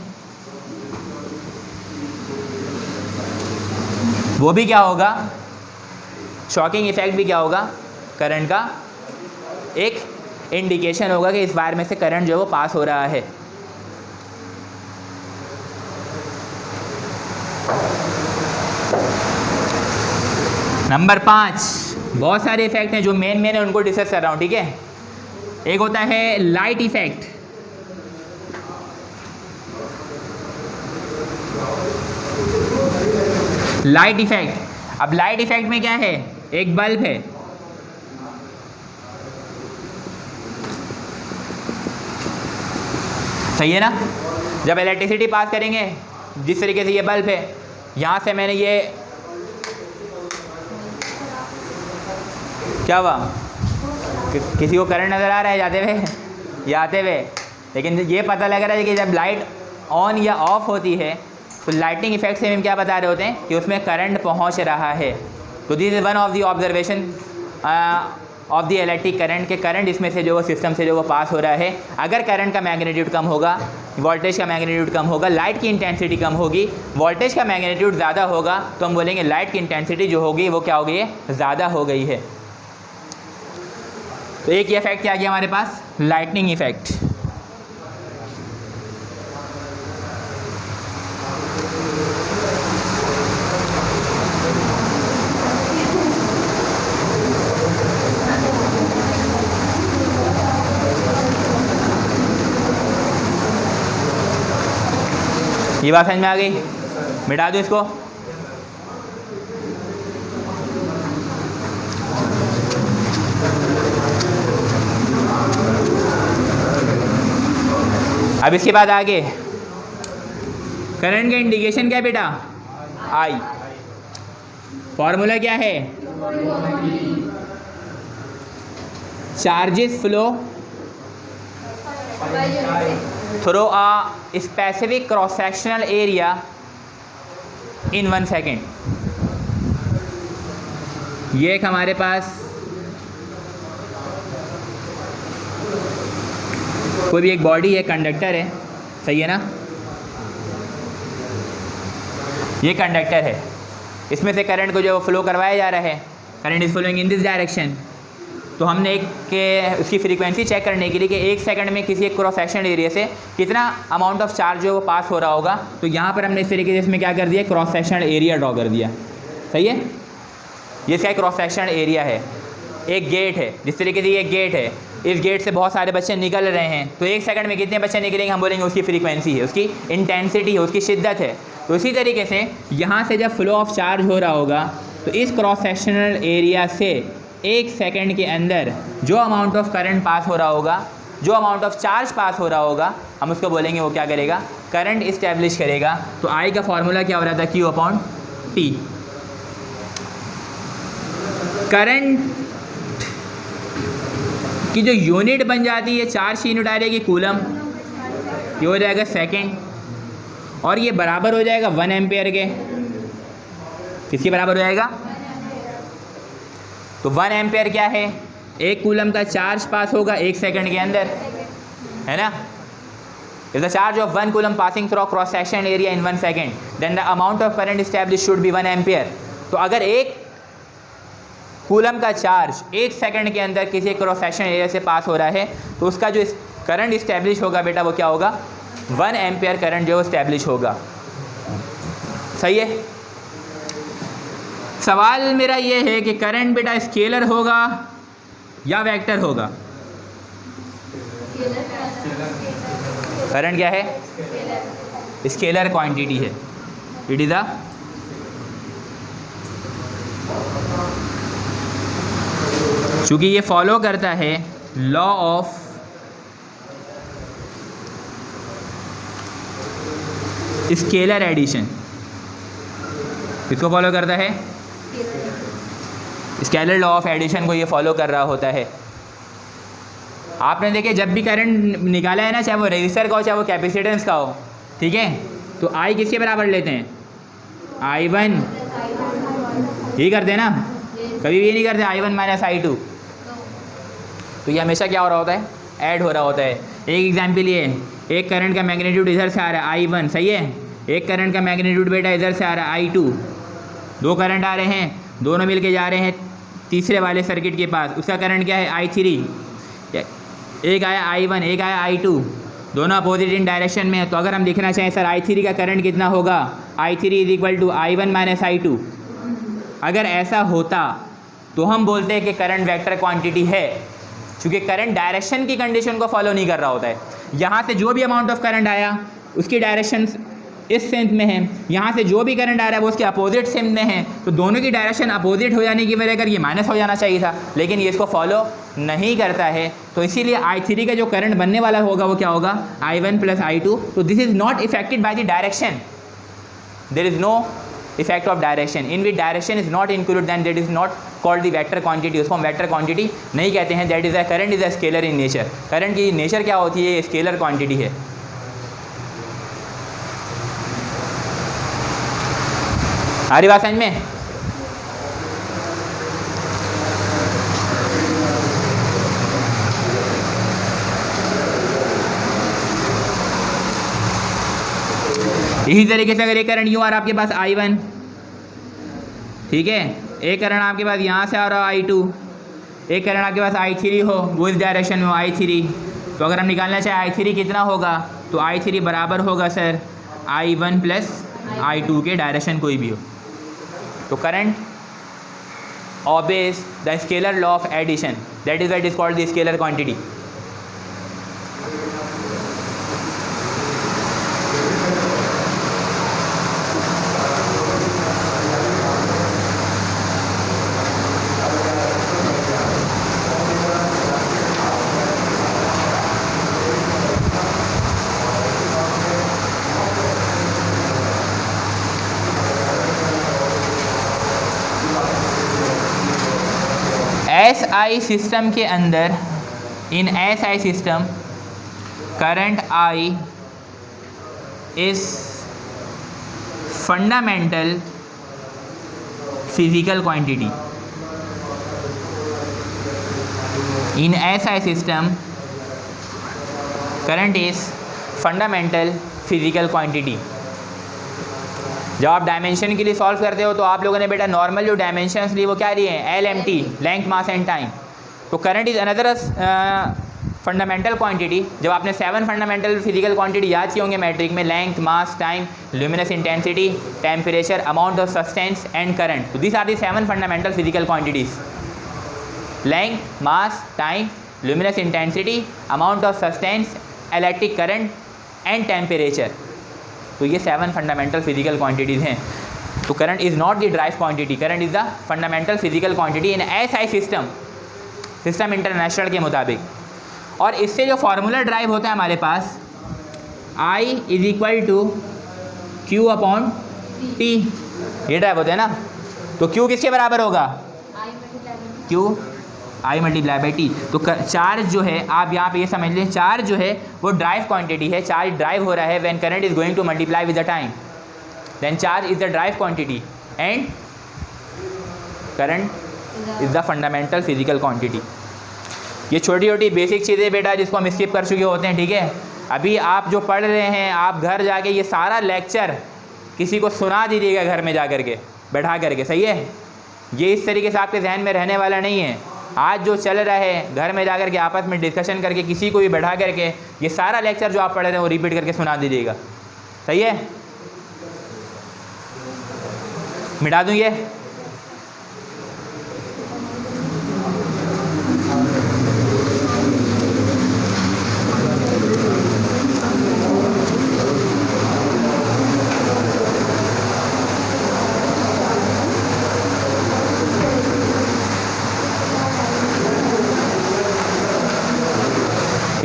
वो भी क्या होगा, शॉकिंग इफेक्ट भी क्या होगा, करंट का एक इंडिकेशन होगा कि इस वायर में से करंट जो है वो पास हो रहा है। नंबर 5, बहुत सारे इफेक्ट हैं जो मेन है, उनको डिस्कस कर रहा हूँ, ठीक है। एक होता है लाइट इफेक्ट। लाइट इफेक्ट, अब लाइट इफेक्ट में क्या है, एक बल्ब है, सही है ना। जब इलेक्ट्रिसिटी पास करेंगे, जिस तरीके से ये बल्ब है, यहाँ से मैंने ये क्या हुआ, किसी को करंट नज़र आ रहा है जाते हुए या आते हुए, लेकिन ये पता लग रहा है कि जब लाइट ऑन या ऑफ होती है तो लाइटिंग इफेक्ट से हम क्या बता रहे होते हैं कि उसमें करंट पहुंच रहा है। तो this is one of the observation of the electric current के करंट इसमें से जो वो सिस्टम से जो वो पास हो रहा है। अगर करंट का मैग्नीट्यूड कम होगा, वोल्टेज का मैग्नीट्यूड कम होगा, लाइट की इंटेंसिटी कम होगी, वोल्टेज का मैग्नीट्यूड ज़्यादा होगा, तो हम बोलेंगे लाइट की इंटेंसिटी जो होगी वो क्या हो गई है, ज़्यादा हो गई है। तो एक ये इफेक्ट क्या गया हमारे पास, लाइटनिंग इफेक्ट। ये बात समझ में आ गई, मिटा दो इसको। अब इसके बाद आगे करंट का इंडिकेशन क्या है बेटा, आई। फॉर्मूला क्या है, charges flow through a specific cross sectional area in 1 second। ये एक हमारे पास कोई भी एक बॉडी है, कंडक्टर है, सही है ना, ये कंडक्टर है, इसमें से करंट को जो फ्लो करवाया जा रहा है, current is flowing in this direction. तो हमने एक के उसकी फ्रीक्वेंसी चेक करने के लिए कि 1 सेकंड में किसी एक क्रॉस सेक्शन एरिया से कितना अमाउंट ऑफ चार्ज जो है वो पास हो रहा होगा, तो यहाँ पर हमने इस तरीके से इसमें क्या कर दिया, क्रॉस सेक्शन एरिया ड्रॉ कर दिया, सही है। ये इसका क्रॉस सेक्शन एरिया है। एक गेट है, जिस तरीके से ये गेट है, इस गेट से बहुत सारे बच्चे निकल रहे हैं, तो 1 सेकंड में कितने बच्चे निकलेंगे, हम बोलेंगे उसकी फ्रीक्वेंसी है, उसकी इंटेंसिटी है, उसकी शिद्दत है। तो इसी तरीके से यहाँ से जब फ्लो ऑफ चार्ज हो रहा होगा, तो इस क्रॉस सेक्शनल एरिया से 1 सेकंड के अंदर जो अमाउंट ऑफ करंट पास हो रहा होगा, जो अमाउंट ऑफ चार्ज पास हो रहा होगा, हम उसको बोलेंगे वो क्या करेगा, करंट इस्टेब्लिश करेगा। तो आई का फॉर्मूला क्या हो रहा था, Q/T। करंट की जो यूनिट बन जाती है, चार्ज की यूनिट आ जाएगी कूलम, ये हो जाएगा सेकेंड, और ये बराबर हो जाएगा 1 एम्पेयर के। किसके बराबर हो जाएगा, तो 1 एम्पेयर क्या है, 1 कूलम का चार्ज पास होगा 1 सेकंड के अंदर, है ना। If the charge of 1 coulomb passing through cross section area in 1 second, then the amount of current establish should be 1 ampere. तो अगर 1 कूलम का चार्ज 1 सेकंड के अंदर किसी क्रॉस सेक्शन एरिया से पास हो रहा है, तो उसका जो करंट इस्टेब्लिश होगा बेटा वो क्या होगा, 1 एम्पेयर करंट जो इस्टेब्लिश होगा, सही है। सवाल मेरा ये है कि करंट बेटा स्केलर होगा या वेक्टर होगा, करंट क्या है, स्केलर क्वांटिटी है, इट इज अ चूँकि ये फॉलो करता है लॉ ऑफ स्केलर एडिशन, इसको फॉलो करता है, स्केलर लॉ ऑफ एडिशन को ये फॉलो कर रहा होता है। आपने देखे जब भी करंट निकाला है ना, चाहे वो रेजिस्टर का हो चाहे वो कैपेसिटेंस का हो, ठीक है, तो आई किसके बराबर लेते हैं, I1, यही करते हैं ना, कभी भी ये नहीं करते I1 माइनस I2। तो ये हमेशा क्या हो रहा होता है, ऐड हो रहा होता है। एक एग्जाम्पल ये, एक करंट का मैग्नीट्यूड इधर से आ रहा है I1, सही है, एक करंट का मैग्नीट्यूड बेटा इधर से आ रहा है I2, दो करंट आ रहे हैं, दोनों मिलके जा रहे हैं तीसरे वाले सर्किट के पास, उसका करंट क्या है I3, एक आया I1 एक आया I2, दोनों अपोजिट इन डायरेक्शन में है। तो अगर हम लिखना चाहें सर I3 का करंट कितना होगा, I3 is equal to I1 minus I2, अगर ऐसा होता तो हम बोलते हैं कि करंट वेक्टर क्वांटिटी है, क्योंकि करंट डायरेक्शन की कंडीशन को फॉलो नहीं कर रहा होता है। यहाँ से जो भी अमाउंट ऑफ करंट आया उसकी डायरेक्शन इस सेंस में है, यहाँ से जो भी करंट आ रहा है वो उसके अपोजिट सेंस में है, तो दोनों की डायरेक्शन अपोजिट हो जाने की वजह कर ये माइनस हो जाना चाहिए था, लेकिन ये इसको फॉलो नहीं करता है। तो इसीलिए I3 का जो करंट बनने वाला होगा वो क्या होगा, I1 प्लस I2। तो this is not affected by the direction, there is no effect of direction, in which direction is not include than that is not called the vector quantity, उसको हम vector quantity नहीं कहते हैं। That is a current is a scalar in nature, current की नेचर क्या होती है, स्केलर क्वांटिटी है। आ रही बात समझ में? इसी तरीके से अगर एक करंट यूँ आ रहा है आपके पास I1, ठीक है, एक करंट आपके पास यहाँ से आ रहा है I2, एक करंट आपके पास I3 हो, वो इस डायरेक्शन में हो I3, तो अगर हम निकालना चाहें I3 कितना होगा, तो I3 बराबर होगा सर I1 प्लस I2 के डायरेक्शन कोई भी हो। तो current obeys the scalar law of addition, that is why it is called the scalar quantity। SI system के अंदर, इन SI system current I is fundamental physical quantity. In SI system current is fundamental physical quantity. जब आप dimension के लिए solve करते हो तो आप लोगों ने बेटा नॉर्मल जो डायमेंशंस लिए वो क्या लिए हैं, LMT, length mass and time. तो current is another fundamental quantity. जब आपने 7 फंडामेंटल फिजिकल क्वांटिटी याद किए होंगे मैट्रिक में, length, mass, time, luminous intensity, temperature, amount of substance and current. तो this are the 7 fundamental physical quantities, length, mass, time, luminous intensity, amount of substance, electric current and temperature. तो ये 7 fundamental physical quantities हैं। तो current is not the drive quantity, current is the fundamental physical quantity in SI system international के मुताबिक। और इससे जो formula drive होता है हमारे पास, I is equal to Q upon T, ये ड्राइव होता है ना। तो Q किसके बराबर होगा, Q I multiply by T। तो चार्ज जो है, आप यहाँ पे ये समझ लें, चार्ज जो है वो ड्राइव क्वांटिटी है, चार्ज ड्राइव हो रहा है when current is going to multiply with the time, then charge is the drive quantity and current is the fundamental physical quantity. ये छोटी छोटी बेसिक चीज़ें बेटा जिसको हम स्किप कर चुके होते हैं, ठीक है। अभी आप जो पढ़ रहे हैं, आप घर जाके ये सारा लेक्चर किसी को सुना दीजिएगा घर में जा करके, बैठा करके, सही है। ये इस तरीके से आपके जहन में रहने वाला नहीं है। आज जो चल रहा है घर में जाकर के आपस में डिस्कशन करके किसी को भी बैठा करके ये सारा लेक्चर जो आप पढ़ रहे हैं वो रिपीट करके सुना दीजिएगा, सही है। मिटा दूँ ये,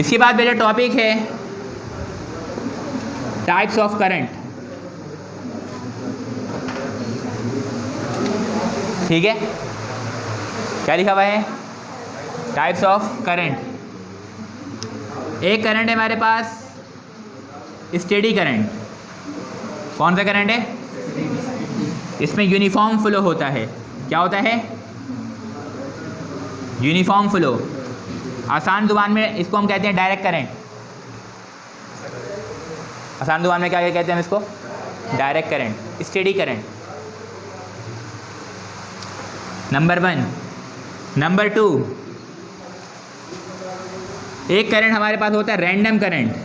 इसके बाद मेरा टॉपिक है टाइप्स ऑफ करंट। ठीक है, क्या लिखा हुआ है? Types of current. एक करंट है हमारे पास स्टेडी करंट। कौन सा करंट है? इसमें यूनिफॉर्म फ्लो होता है। क्या होता है? Uniform flow. आसान जुबान में इसको हम कहते हैं डायरेक्ट करंट। आसान जुबान में क्या कहते हैं हम इसको? Direct current, steady current. Number 1। Number 2, एक करंट हमारे पास होता है रैंडम करंट।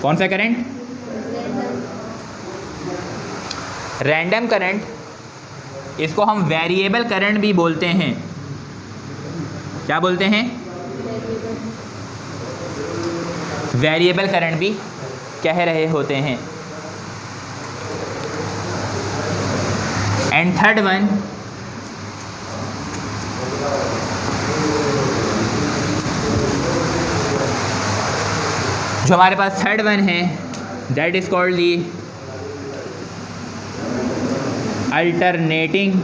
कौन सा करंट? Random current. इसको हम वेरिएबल करंट भी बोलते हैं। क्या बोलते हैं? वेरिएबल करंट भी कह रहे होते हैं। एंड थर्ड वन, जो हमारे पास थर्ड वन है, that is called the alternating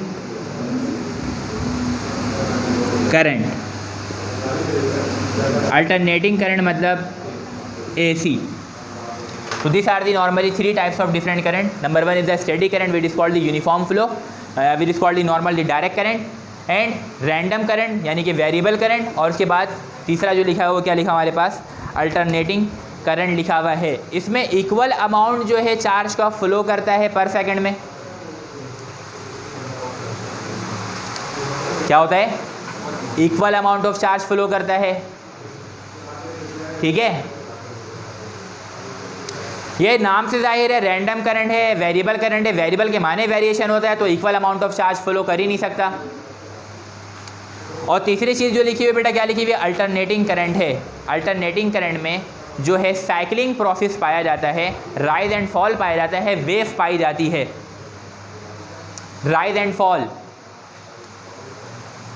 current. Alternating current मतलब AC। So these are the normally 3 types of different current. Number 1 is the steady current, which is called the uniform flow, which is called the normal the direct current, and random current यानी कि variable current। और उसके बाद तीसरा जो लिखा है वो क्या लिखा हमारे पास? alternating current लिखा हुआ है। इसमें इक्वल अमाउंट जो है चार्ज का फ्लो करता है पर सेकंड में। क्या होता है? Equal amount of charge flow करता है। ठीक है, ये नाम से जाहिर है रैंडम करंट है, वेरिएबल करंट है। वेरिएबल के माने वेरिएशन होता है, तो equal amount of charge flow कर ही नहीं सकता। और तीसरी चीज़ जो लिखी हुई बेटा, क्या लिखी हुई है? अल्टरनेटिंग करंट है। अल्टरनेटिंग करंट में जो है साइक्लिंग प्रोसेस पाया जाता है, राइज एंड फॉल पाया जाता है, वेव पाई जाती है। Rise and fall,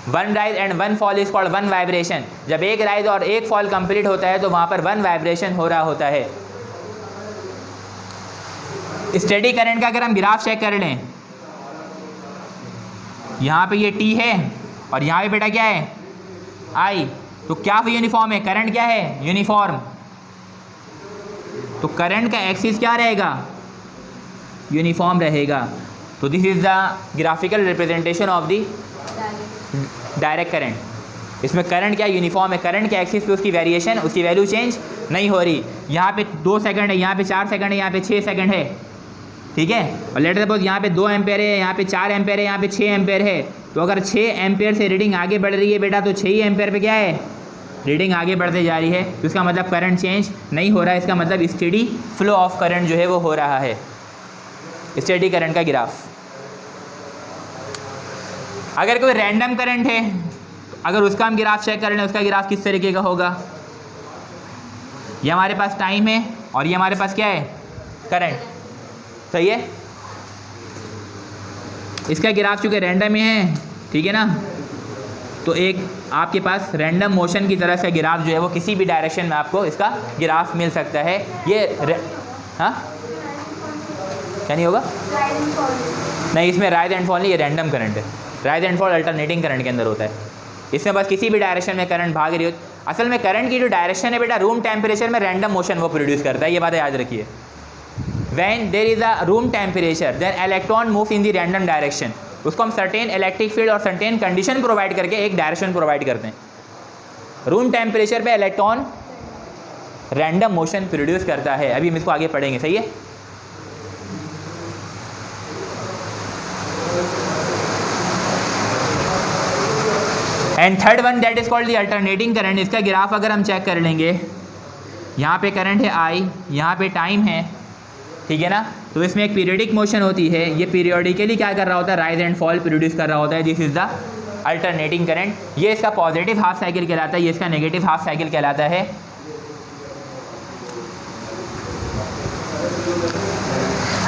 one rise and one fall is called one vibration. जब एक राइज और एक फॉल कंप्लीट होता है तो वहाँ पर वन वाइब्रेशन हो रहा होता है। स्टेडी करंट का अगर हम ग्राफ चेक कर लें, यहाँ पे ये T है और यहाँ पे बेटा क्या है? I। तो क्या यूनिफॉर्म है? करंट क्या है? यूनिफॉर्म। तो करंट का एक्सिस क्या रहेगा? यूनिफॉर्म रहेगा। तो this is the graphical representation of the direct current. इसमें करंट क्या यूनिफॉर्म है। करंट के एक्सिस पे उसकी वेरिएशन, उसकी वैल्यू चेंज नहीं हो रही। यहाँ पे 2 सेकंड है, यहाँ पे 4 सेकंड है, यहाँ पे 6 सेकंड है। ठीक है, और लेट सपोज यहाँ पे 2 एम्पेयर है, यहाँ पे 4 एम्पेयर है, यहाँ पे 6 एम्पेयर है। तो अगर 6 एम्पेयर से रीडिंग आगे बढ़ रही है बेटा, तो 6 ही एम्पेयर पे क्या है? रीडिंग आगे बढ़ते जा रही है। तो इसका मतलब करंट चेंज नहीं हो रहा है। इसका मतलब स्टेडी फ्लो ऑफ करंट जो है वो हो रहा है। स्टेडी करंट का ग्राफ। अगर कोई रैंडम करंट है, अगर उसका हम ग्राफ चेक कर लें, उसका ग्राफ किस तरीके का होगा? ये हमारे पास टाइम है और ये हमारे पास क्या है? करंट। सही है, इसका ग्राफ चूँकि रैंडम है, ठीक है ना, तो एक आपके पास रैंडम मोशन की तरह से ग्राफ जो है वो किसी भी डायरेक्शन में आपको इसका ग्राफ मिल सकता है। ये हाँ क्या नहीं होगा? नहीं, इसमें राइज एंड फॉल नहीं, ये रैंडम करंट है। Rise and fall alternating current के अंदर होता है। इसमें बस किसी भी डायरेक्शन में करंट भाग रही हो। असल में करंट की जो डायरेक्शन है बेटा, रूम टेम्परेचर में रैंडम मोशन वो प्रोड्यूस करता है। ये बात याद रखिए। When there is a room temperature, then electron moves in the random direction। उसको हम सर्टेन इलेक्ट्रिक फील्ड और सर्टेन कंडीशन प्रोवाइड करके एक डायरेक्शन प्रोवाइड करते हैं। रूम टेम्परेचर पे इलेक्ट्रॉन रैंडम मोशन प्रोड्यूस करता है। अभी हम इसको आगे पढ़ेंगे। सही है, and third one that is called the alternating current. इसका ग्राफ अगर हम चेक कर लेंगे, यहाँ पे करंट है I, यहाँ पे टाइम है, ठीक है ना। तो इसमें एक पीरियडिक मोशन होती है। ये पीरियडिकली क्या कर रहा होता है? राइज एंड फॉल प्रोड्यूस कर रहा होता है। This is the alternating current. ये इसका पॉजिटिव हाफ साइकिल कहलाता है, ये इसका नेगेटिव हाफ साइकिल कहलाता है।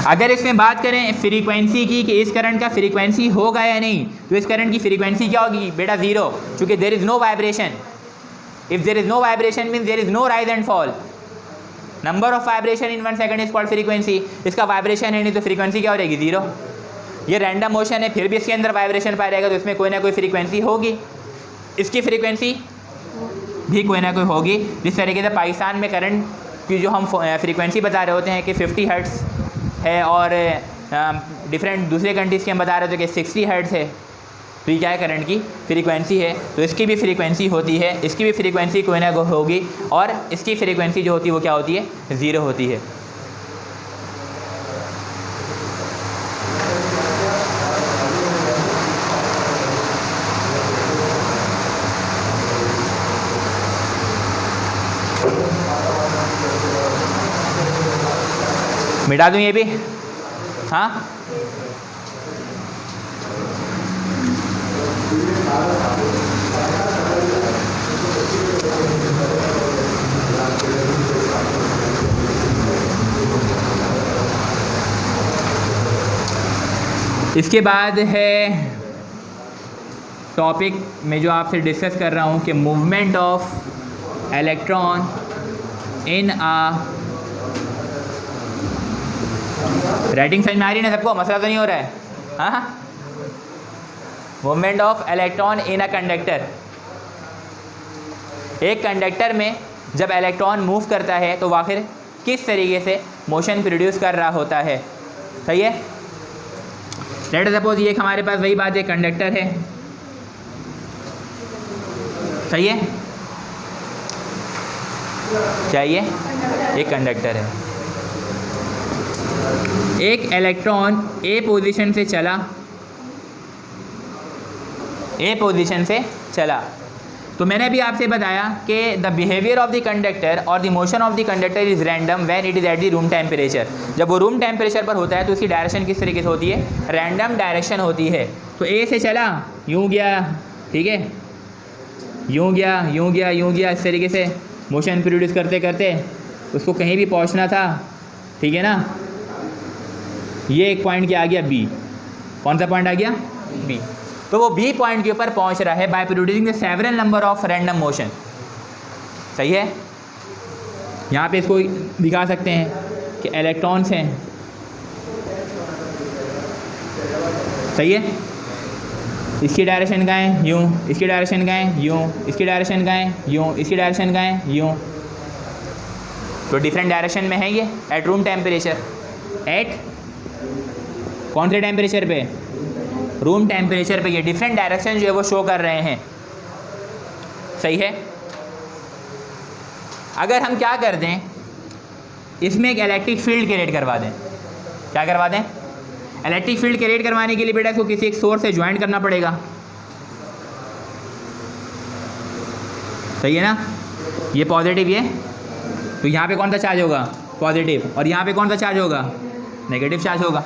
अगर इसमें बात करें फ्रीक्वेंसी की कि इस करंट का फ्रीक्वेंसी होगा या नहीं, तो इस करंट की फ्रीक्वेंसी क्या होगी बेटा? 0, क्योंकि there is no vibration. If there is no vibration means there is no rise and fall. Number of vibration in 1 second is called frequency. इसका वाइब्रेशन है नहीं तो फ्रीक्वेंसी क्या हो रहेगी, 0। ये रैंडम मोशन है, फिर भी इसके अंदर वाइब्रेशन पाया जाएगा तो इसमें कोई ना कोई फ्रीक्वेंसी होगी। इसकी फ्रीक्वेंसी भी कोई ना कोई होगी। जिस तरीके से पाकिस्तान में करंट की जो हम फ्रीक्वेंसी बता रहे होते हैं कि 50 हर्ट्ज़ है और डिफरेंट दूसरे कंट्रीज़ के हम बता रहे थे कि 60 हर्ट्ज़ है, तो ये क्या है, करंट की फ्रीक्वेंसी है। तो इसकी भी फ्रीक्वेंसी होती है, इसकी भी फ्रीक्वेंसी कोई ना कोई होगी और इसकी फ्रीक्वेंसी जो होती है वो क्या होती है, 0 होती है। मिटा दूँ ये भी, हाँ। इसके बाद है टॉपिक में जो आपसे डिस्कस कर रहा हूँ कि मूवमेंट ऑफ इलेक्ट्रॉन इन आ, राइटिंग समझ में आ रही है ना सबको, मसला तो नहीं हो रहा है, हाँ। Movement of electron in a conductor. एक कंडक्टर में जब इलेक्ट्रॉन मूव करता है तो आखिर किस तरीके से मोशन प्रोड्यूस कर रहा होता है, सही है। लेट सपोज ये हमारे पास वही बात है, कंडक्टर है, सही है, चाहिए एक कंडक्टर है। एक इलेक्ट्रॉन ए पोजीशन से चला, ए पोजीशन से चला, तो मैंने भी आपसे बताया कि the behaviour of the conductor और the motion of the conductor is random when it is at the room temperature. जब वो रूम टेम्परेचर पर होता है तो उसकी डायरेक्शन किस तरीके से होती है, रैंडम डायरेक्शन होती है। तो ए से चला, यूँ गया, ठीक है, यूँ गया, यूँ गया, यूँ गया, इस तरीके से मोशन प्रोड्यूस करते करते उसको कहीं भी पहुँचना था, ठीक है ना। ये एक पॉइंट क्या आ गया, बी। कौन सा पॉइंट आ गया, बी। तो वो बी पॉइंट के ऊपर पहुंच रहा है by producing the several number of random motion, सही है। यहाँ पे इसको दिखा सकते हैं कि इलेक्ट्रॉन्स हैं, सही है। इसकी डायरेक्शन का है यूँ, इसकी डायरेक्शन का है यूँ, इसकी डायरेक्शन का है यूँ, इसकी डायरेक्शन का है यूँ। तो डिफरेंट डायरेक्शन में है ये एट रूम टेम्परेचर। एट कौन से टेम्परेचर पे, रूम टेम्परेचर पे ये डिफरेंट डायरेक्शन जो है वो शो कर रहे हैं, सही है। अगर हम क्या कर दें, इसमें एक इलेक्ट्रिक फील्ड क्रिएट करवा दें, क्या करवा दें, इलेक्ट्रिक फील्ड क्रिएट करवाने के लिए बेटा इसको किसी एक सोर्स से ज्वाइंट करना पड़ेगा, सही है ना। ये पॉजिटिव, ये तो यहाँ पे कौन सा चार्ज होगा, पॉजिटिव, और यहाँ पे कौन सा चार्ज होगा, नेगेटिव चार्ज होगा।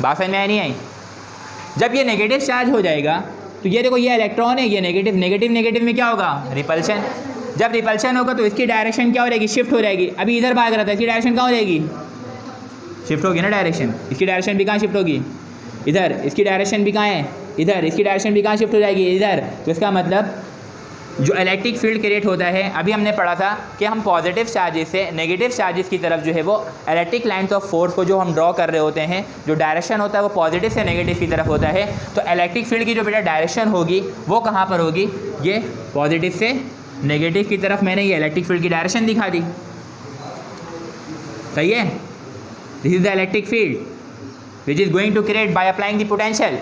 बात समझ में आई नहीं आई। जब ये नेगेटिव चार्ज हो जाएगा तो ये देखो ये इलेक्ट्रॉन है, ये नेगेटिव, नेगेटिव नेगेटिव में क्या होगा, रिपल्शन। जब रिपल्शन होगा तो इसकी डायरेक्शन क्या हो जाएगी, शिफ्ट हो जाएगी। अभी इधर भाग रहा था, इसकी डायरेक्शन कहाँ हो जाएगी, शिफ्ट होगी ना डायरेक्शन। इसकी डायरेक्शन भी कहाँ शिफ्ट होगी, इधर। इसकी डायरेक्शन भी कहाँ है, इधर। इसकी डायरेक्शन भी कहाँ शिफ्ट हो जाएगी, इधर। तो इसका मतलब जो इलेक्ट्रिक फील्ड क्रिएट होता है, अभी हमने पढ़ा था कि हम पॉजिटिव चार्जेस से नेगेटिव चार्जेस की तरफ जो है वो इलेक्ट्रिक लाइन्स ऑफ फोर्स को जो हम ड्रॉ कर रहे होते हैं, जो डायरेक्शन होता है वो पॉजिटिव से नेगेटिव की तरफ होता है। तो इलेक्ट्रिक फील्ड की जो बेटा डायरेक्शन होगी वो कहाँ पर होगी, ये पॉजिटिव से नेगेटिव की तरफ। मैंने ये इलेक्ट्रिक फील्ड की डायरेक्शन दिखा दी, सही है। This is the electric field which is going to create by applying the potential.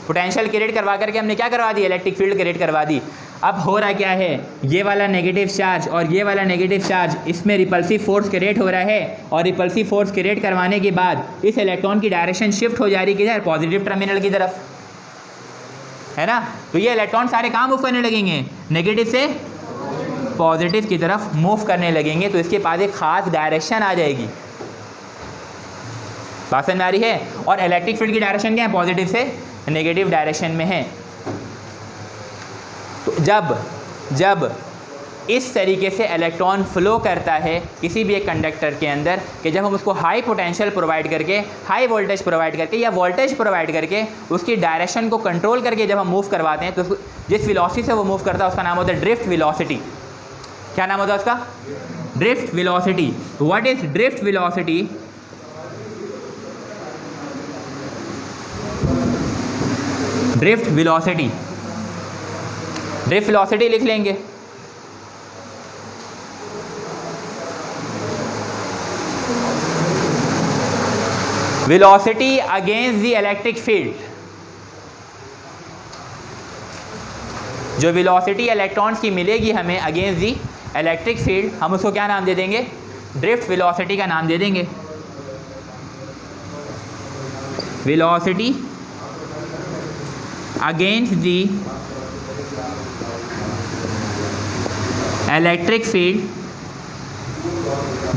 Potential create करवा करके हमने क्या करवा दी, इलेक्ट्रिक फील्ड क्रिएट करवा दी। अब हो रहा क्या है, ये वाला नेगेटिव चार्ज और ये वाला नेगेटिव चार्ज, इसमें रिपल्सिव फोर्स क्रिएट हो रहा है, और रिपल्सिव फोर्स क्रिएट करवाने के बाद इस इलेक्ट्रॉन की डायरेक्शन शिफ्ट हो जा रही है किधर, पॉजिटिव टर्मिनल की तरफ, है ना। तो ये इलेक्ट्रॉन सारे कहाँ मूव करने लगेंगे, नेगेटिव से पॉजिटिव की तरफ मूव करने लगेंगे। तो इसके पास एक खास डायरेक्शन आ जाएगी, बात समझ में आ रही है। और इलेक्ट्रिक फील्ड की डायरेक्शन क्या है, पॉजिटिव से नेगेटिव डायरेक्शन में है। तो जब इस तरीके से इलेक्ट्रॉन फ्लो करता है किसी भी एक कंडक्टर के अंदर कि जब हम उसको हाई पोटेंशियल प्रोवाइड करके, हाई वोल्टेज प्रोवाइड करके या वोल्टेज प्रोवाइड करके उसकी डायरेक्शन को कंट्रोल करके जब हम मूव करवाते हैं तो जिस वेलोसिटी से वो मूव करता है उसका नाम होता है ड्रिफ्ट वेलोसिटी। क्या नाम होता है उसका? Drift velocity. What is drift velocity? Drift velocity, drift velocity लिख लेंगे। Velocity against the electric field, जो वेलोसिटी इलेक्ट्रॉन्स की मिलेगी हमें अगेंस्ट दी इलेक्ट्रिक फील्ड, हम उसको क्या नाम दे देंगे? ड्रिफ्ट वेलोसिटी का नाम दे देंगे। Velocity against the electric field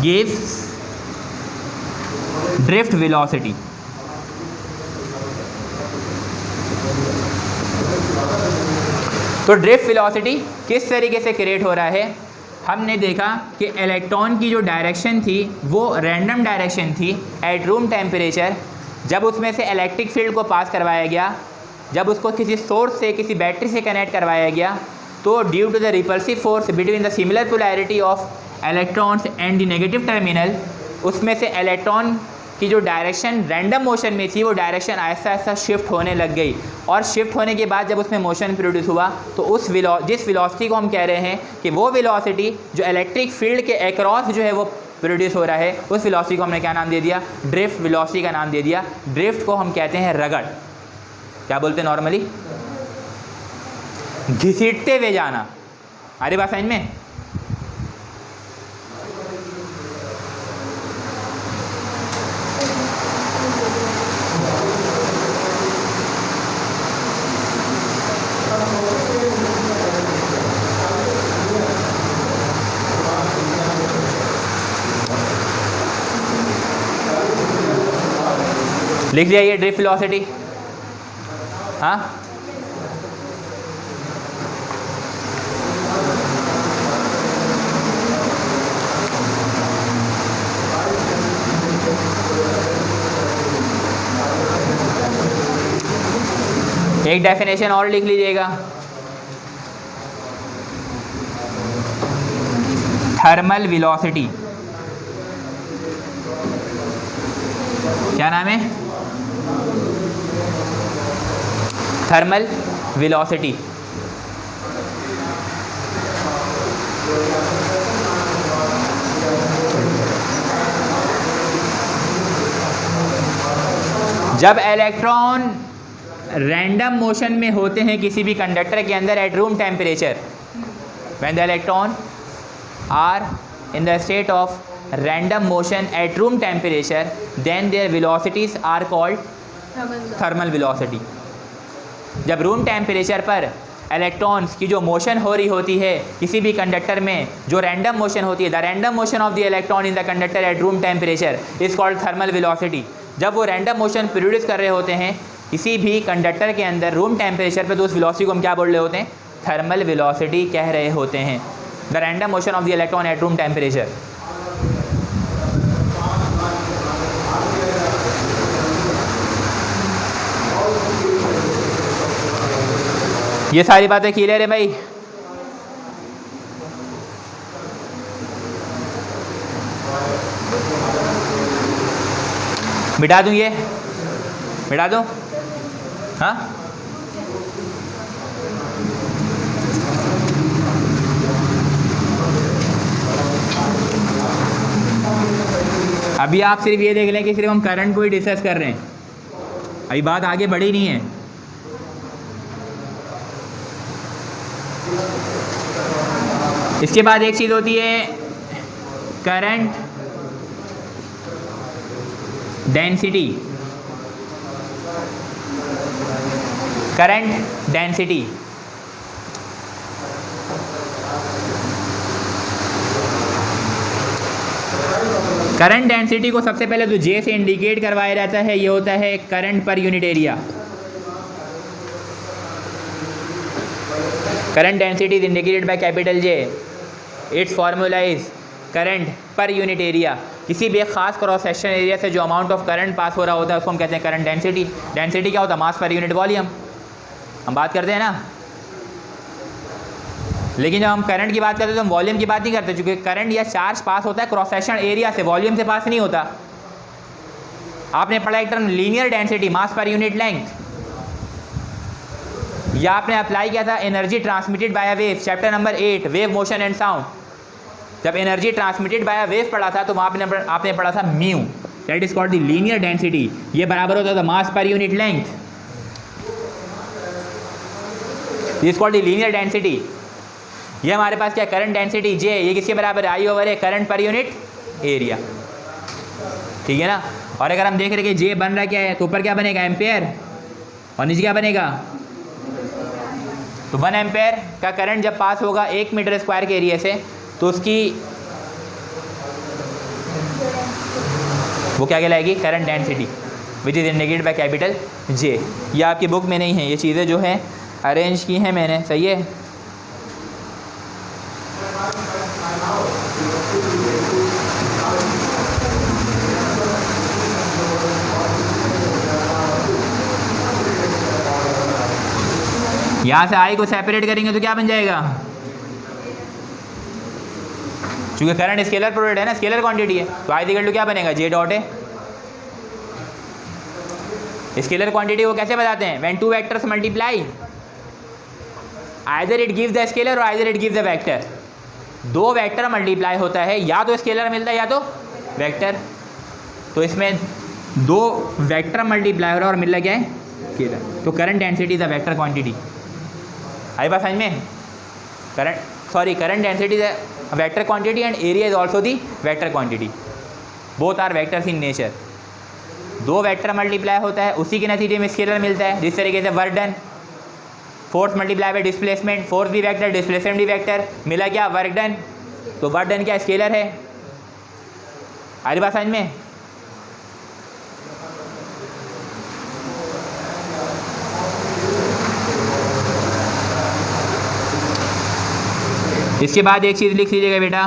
gives drift velocity. तो ड्रिफ्ट वेलोसिटी किस तरीके से क्रिएट हो रहा है? हमने देखा कि इलेक्ट्रॉन की जो डायरेक्शन थी वो रैंडम डायरेक्शन थी एट रूम टेम्परेचर। जब उसमें से इलेक्ट्रिक फील्ड को पास करवाया गया, जब उसको किसी सोर्स से, किसी बैटरी से कनेक्ट करवाया गया, तो due to the repulsive force between the similar polarity of electrons and the negative terminal, उसमें से इलेक्ट्रॉन की जो डायरेक्शन रैंडम मोशन में थी वो डायरेक्शन आहिस्ता आहिस्ता शिफ्ट होने लग गई। और शिफ्ट होने के बाद जब उसमें मोशन प्रोड्यूस हुआ तो उस जिस वेलोसिटी को हम कह रहे हैं कि वो वेलोसिटी जो इलेक्ट्रिक फील्ड के अक्रॉस जो है वो प्रोड्यूस हो रहा है, उस वेलोसिटी को हमने क्या नाम दे दिया? ड्रिफ्ट वेलोसिटी का नाम दे दिया। ड्रिफ्ट को हम कहते हैं रगड़। क्या बोलते हैं नॉर्मली? घसीटते हुए जाना। अरे बात समझ में? लिख लिया ये ड्रिफ्ट वेलोसिटी। हाँ, एक डेफिनेशन और लिख लीजिएगा। Thermal velocity. क्या नाम है? Thermal velocity. जब इलेक्ट्रॉन रैंडम मोशन में होते हैं किसी भी कंडक्टर के अंदर at room temperature, when the electron are in the state of random motion at room temperature, then their velocities are called thermal velocity। जब रूम टेम्परेचर पर इलेक्ट्रॉन्स की जो मोशन हो रही होती है किसी भी कंडक्टर में, जो रैंडम मोशन होती है, the random motion of the electron in the conductor at room temperature is called thermal velocity. जब वो रैंडम मोशन प्रोड्यूस कर रहे होते हैं किसी भी कंडक्टर के अंदर रूम टेम्परेचर पर, तो उस वेलोसिटी को हम क्या बोल रहे होते हैं? थर्मल वेलोसिटी कह रहे होते हैं। The random motion of the electron eight room temperature. ये सारी बातें क्लियर है भाई? मिटा दूं? ये मिटा दूं? हाँ, अभी आप सिर्फ ये देख लें कि सिर्फ हम करंट को ही डिस्कस कर रहे हैं, अभी बात आगे बढ़ी नहीं है। इसके बाद एक चीज़ होती है current density. Current density current density को सबसे पहले जो जे से इंडिकेट करवाया जाता है ये होता है current per unit area. Current density is indicated by capital J. It's formula is current per unit area. किसी भी एक खास क्रॉस सेक्शन एरिया से जो अमाउंट ऑफ करंट पास हो रहा होता है उसको हम कहते हैं करंट डेंसिटी। डेंसिटी क्या होता है? मास पर यूनिट वॉल्यूम। हम बात करते हैं ना, लेकिन जब हम करंट की बात करते हैं तो हम वॉल्यूम की बात नहीं करते, क्योंकि करंट या चार्ज पास होता है क्रॉस सेक्शन एरिया से, वॉल्यूम से पास नहीं होता। आपने पढ़ा एक टर्म लीनियर डेंसिटी, मास पर यूनिट लेंथ, या आपने अप्लाई किया था energy transmitted by a wave, chapter number 8 wave motion and sound. जब energy transmitted by a wave पढ़ा था तो वहाँ आपने पढ़ा था mu, that is called the linear density. ये बराबर होता था mass per unit length, this is called the linear density. ये हमारे पास क्या करंट डेंसिटी जे, ये किसके बराबर है? आई ओवर ए करंट पर यूनिट एरिया, ठीक है ना। और अगर हम देख रहे हैं कि जे बन रहा क्या है, तो ऊपर क्या बनेगा? एम्पेयर, और नीचे क्या बनेगा? तो 1 एम्पेयर का करंट जब पास होगा 1 मीटर स्क्वायर के एरिया से, तो उसकी वो क्या कहलाएगी? Current density, which is indicated by capital J. ये आपकी बुक में नहीं है, ये चीज़ें जो हैं अरेंज की हैं मैंने, सही है। यहाँ से आई को सेपरेट करेंगे तो क्या बन जाएगा? क्योंकि करंट स्केलर प्रोडक्ट है ना, स्केलर क्वांटिटी है, तो आई इक्वल टू क्या बनेगा? जे डॉट है। स्केलर क्वांटिटी को कैसे बताते हैं? When two vectors multiply either it gives the scalar और either it gives the vector. दो वेक्टर मल्टीप्लाई होता है, या तो स्केलर मिलता है या तो वेक्टर। तो इसमें दो वेक्टर मल्टीप्लाई हो रहा है और मिल रहा क्या है? स्केलर। तो current density is a vector quantity. आई बात समझ में? Current density is a vector quantity and area is also the vector quantity. Both are vectors in nature. दो वेक्टर मल्टीप्लाई होता है, उसी के नतीजे में स्केलर मिलता है। जिस तरीके से work done, force multiply by displacement, force भी वेक्टर, डिस्प्लेसमेंट भी वेक्टर, मिला क्या? Work done. तो वर्क डन क्या? स्केलर है। आई बात समझ में? इसके बाद एक चीज़ लिख लीजिएगा बेटा,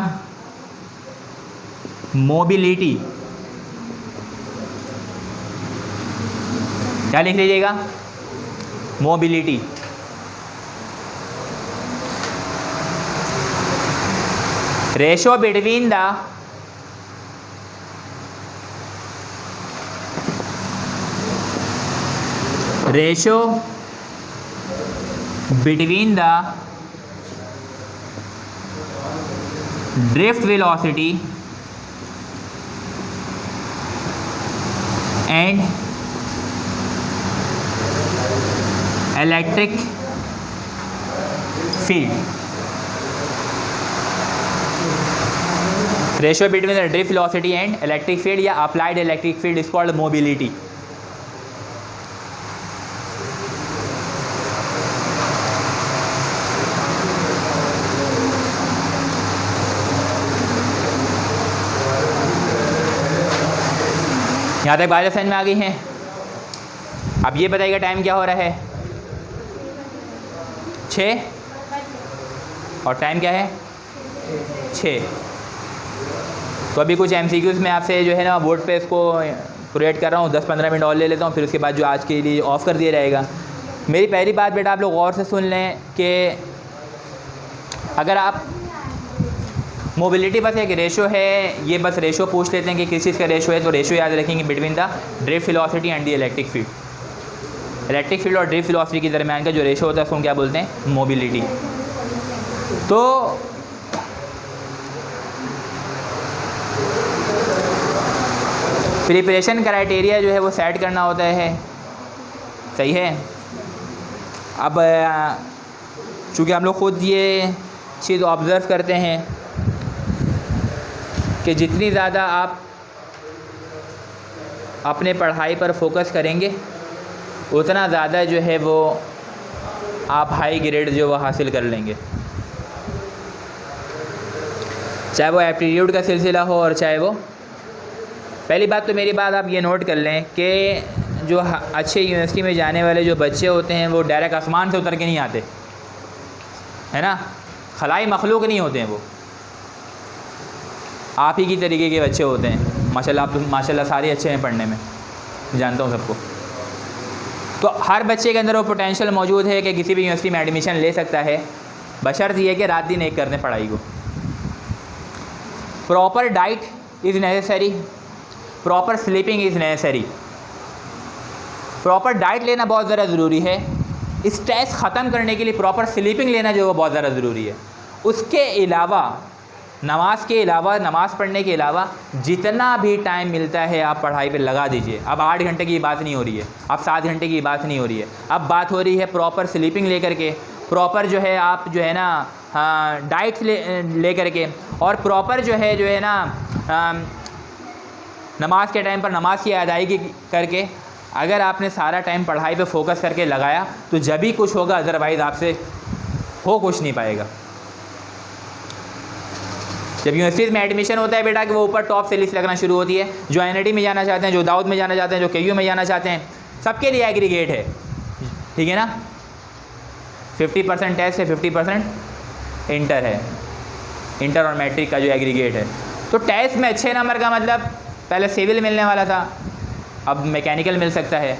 मोबिलिटी। क्या लिख लीजिएगा? Mobility. Ratio between the drift velocity and electric field. Ratio between the drift velocity and electric field या applied electric field is called mobility. यहाँ तक बातें समझ में आ गई हैं। अब ये बताइएगा टाइम क्या हो रहा है? 6 और टाइम क्या है? 6। तो अभी कुछ MCQs में आपसे जो है ना बोर्ड पे इसको क्रिएट कर रहा हूँ, 10-15 मिनट और ले लेता हूँ, फिर उसके बाद जो आज के लिए ऑफ़ कर दिया जाएगा। मेरी पहली बात बेटा आप लोग गौर से सुन लें कि अगर आप मोबिलिटी बस एक रेशो है, ये बस रेशो पूछ लेते हैं कि किस चीज़ का रेशो है, तो रेशो याद रखेंगे between the drift velocity and the electric field. Electric field और ड्रिफ्ट वेलोसिटी के दरमियान का जो रेशो होता है उसको हम क्या बोलते हैं? मोबिलिटी। तो प्रिपरेशन क्राइटेरिया जो है वो सेट करना होता है, सही है। अब चूँकि हम लोग ख़ुद ये चीज़ ऑब्ज़र्व करते हैं कि जितनी ज़्यादा आप अपने पढ़ाई पर फोकस करेंगे उतना ज़्यादा जो है वो आप हाई ग्रेड जो वो हासिल कर लेंगे, चाहे वो एप्टीट्यूड का सिलसिला हो और चाहे वो। पहली बात तो मेरी बात आप ये नोट कर लें कि जो अच्छे यूनिवर्सिटी में जाने वाले जो बच्चे होते हैं वो डायरेक्ट आसमान से उतर के नहीं आते, है ना। खलाई मखलूक नहीं होते हैं वो, आप ही की तरीके के बच्चे होते हैं माशाल्लाह। आप तो माशाल्लाह सारे अच्छे हैं पढ़ने में, जानता हूँ सबको। तो हर बच्चे के अंदर वो पोटेंशियल मौजूद है कि किसी भी यूनिवर्सिटी में एडमिशन ले सकता है, बशर्त ये कि रात दिन एक करने पढ़ाई को। Proper diet is necessary, proper sleeping is necessary. Proper diet लेना बहुत ज़्यादा ज़रूरी है। स्ट्रेस ख़त्म करने के लिए प्रॉपर स्लीपिंग लेना जो है बहुत ज़्यादा ज़रूरी है। उसके अलावा नमाज के अलावा, नमाज़ पढ़ने के अलावा जितना भी टाइम मिलता है आप पढ़ाई पे लगा दीजिए। अब 8 घंटे की बात नहीं हो रही है, अब 7 घंटे की बात नहीं हो रही है, अब बात हो रही है प्रॉपर स्लीपिंग लेकर के, प्रॉपर जो है आप जो है ना डाइट ले करके, और प्रॉपर जो है ना नमाज के टाइम पर नमाज की अदायगी करके। अगर आपने सारा टाइम पढ़ाई पे फोकस करके लगाया तो जब भी कुछ होगा, अदरवाइज़ आपसे हो कुछ नहीं पाएगा। जब यूनिवर्सिटीज़ में एडमिशन होता है बेटा कि वो ऊपर टॉप से लिस्ट लगना शुरू होती है। जो एनआईटी में जाना चाहते हैं, जो दाऊद में जाना चाहते हैं, जो केयू में जाना चाहते हैं, सबके लिए एग्रीगेट है, ठीक है ना। 50% टेस्ट है, 50% इंटर है, इंटर और मैट्रिक का जो एग्रीगेट है। तो टेस्ट में अच्छे नंबर का मतलब पहले सिविल मिलने वाला था, अब मैकेनिकल मिल सकता है।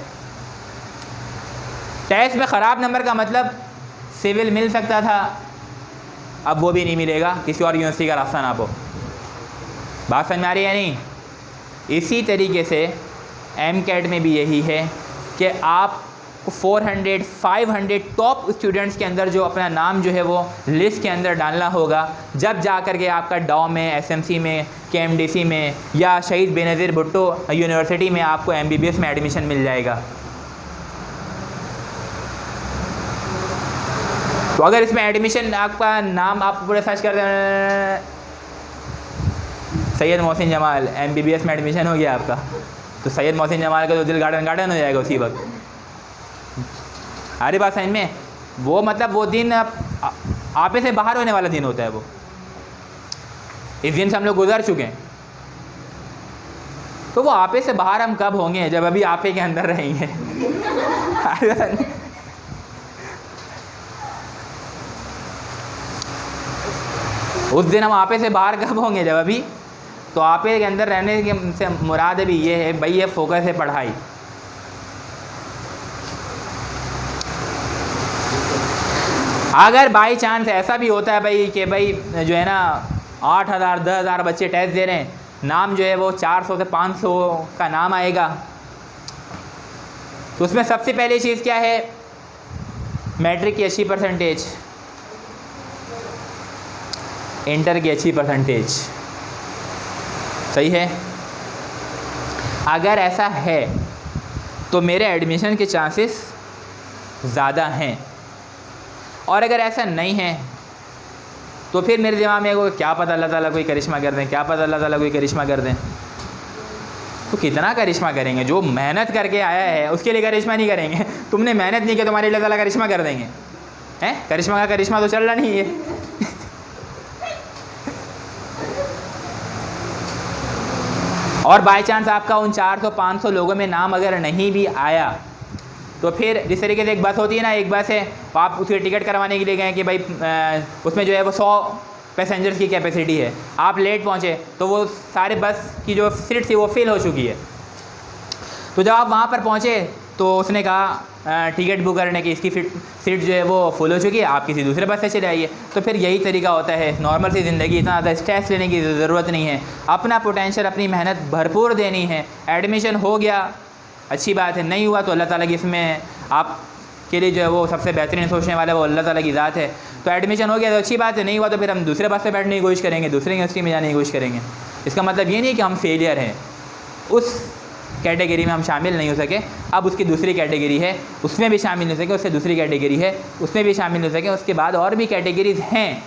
टेस्ट में ख़राब नंबर का मतलब सिविल मिल सकता था, अब वो भी नहीं मिलेगा, किसी और यूनिवर्सिटी का रास्ता ना पो। बात समझ में आ रही है नहीं। इसी तरीके से एमकेट में भी यही है कि आप 400 500 टॉप स्टूडेंट्स के अंदर जो अपना नाम जो है वो लिस्ट के अंदर डालना होगा, जब जा कर के आपका डाउ में, एसएमसी में, केएमडीसी में या शहीद बेनज़ीर भुट्टो यूनिवर्सिटी में आपको एमबीबीएस में एडमिशन मिल जाएगा। तो अगर इसमें एडमिशन आपका नाम आप पूरे सर्च कर दें, सैयद मोहसिन जमाल एमबीबीएस में एडमिशन हो गया आपका, तो सैयद मोहसिन जमाल का तो दिल गार्डन गार्डन हो जाएगा उसी वक्त। अरे बात समझ में, वो मतलब वो दिन आपे से बाहर होने वाला दिन होता है वो। इस दिन से हम लोग गुजर चुके हैं, तो वो आपे से बाहर हम कब होंगे, जब अभी आपे के अंदर रहेंगे। उस दिन हम आपे से बाहर कब होंगे, जब अभी। तो आपे के अंदर रहने के से मुराद भी ये है भाई, ये फोकस है पढ़ाई। अगर बाई चांस ऐसा भी होता है भाई कि भाई जो है ना 8,000 10,000 बच्चे टेस्ट दे रहे हैं, नाम जो है वो 400 से 500 का नाम आएगा, तो उसमें सबसे पहली चीज़ क्या है, मैट्रिक की अच्छी परसेंटेज, इंटर की अच्छी परसेंटेज, सही है। अगर ऐसा है तो मेरे एडमिशन के चांसेस ज़्यादा हैं, और अगर ऐसा नहीं है तो फिर मेरे दिमाग में क्या पता अल्लाह ताला कोई करिश्मा कर दें, क्या पता अल्लाह ताला कोई करिश्मा कर दें। तो कितना करिश्मा करेंगे, जो मेहनत करके आया है उसके लिए करिश्मा नहीं करेंगे। तुमने मेहनत नहीं की, तुम्हारे अल्लाह ताला करिश्मा कर देंगे, हैं? करिश्मा का करिश्मा तो चल रहा नहीं है। और बाई चांस आपका उन 400-500 लोगों में नाम अगर नहीं भी आया, तो फिर जिस तरीके से एक बस होती है ना, एक बस है, आप उसकी टिकट करवाने के लिए गए कि भाई उसमें जो है वो 100 पैसेंजर्स की कैपेसिटी है, आप लेट पहुँचे तो वो सारे बस की जो सीट थी वो फिल हो चुकी है। तो जब आप वहाँ पर पहुँचे तो उसने कहा टिकट बुक करने की, इसकी सीट जो है वो फुल हो चुकी है, आप किसी दूसरे बस से चले आइए। तो फिर यही तरीका होता है, नॉर्मल सी ज़िंदगी, इतना ज़्यादा स्ट्रेस लेने की ज़रूरत नहीं है, अपना पोटेंशियल, अपनी मेहनत भरपूर देनी है। एडमिशन हो गया अच्छी बात है, नहीं हुआ तो अल्लाह ताला की इसमें आपके लिए जो है वो सबसे बेहतरीन सोचने वाला वो अल्लाह ताला की ज़ात है। तो एडमिशन हो गया तो अच्छी बात है, नहीं हुआ तो फिर हम दूसरे बस से बैठने की कोशिश करेंगे, दूसरी यूनिवर्सिटी में जाने की कोशिश करेंगे। इसका मतलब ये नहीं कि हम फेलियर हैं, उस कैटेगरी में हम शामिल नहीं हो सके, अब उसकी दूसरी कैटेगरी है, उसमें भी शामिल हो सके, उससे दूसरी कैटेगरी है, उसमें भी शामिल हो सके, उसके बाद और भी कैटेगरीज हैं।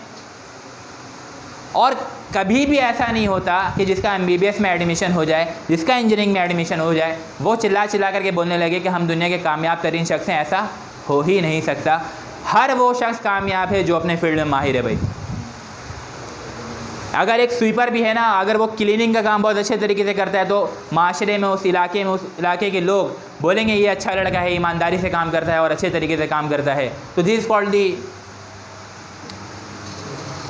और कभी भी ऐसा नहीं होता कि जिसका एमबीबीएस में एडमिशन हो जाए, जिसका इंजीनियरिंग में एडमिशन हो जाए, वो चिल्ला चिल्ला करके बोलने लगे कि हम दुनिया के कामयाब तरीन शख्स हैं। ऐसा हो ही नहीं सकता। हर वो शख्स कामयाब है जो अपने फील्ड में माहिर है भाई। अगर एक स्वीपर भी है ना, अगर वो क्लीनिंग का काम बहुत अच्छे तरीके से करता है, तो माशरे में, उस इलाके के लोग बोलेंगे ये अच्छा लड़का है, ईमानदारी से काम करता है और अच्छे तरीके से काम करता है। तो this is called the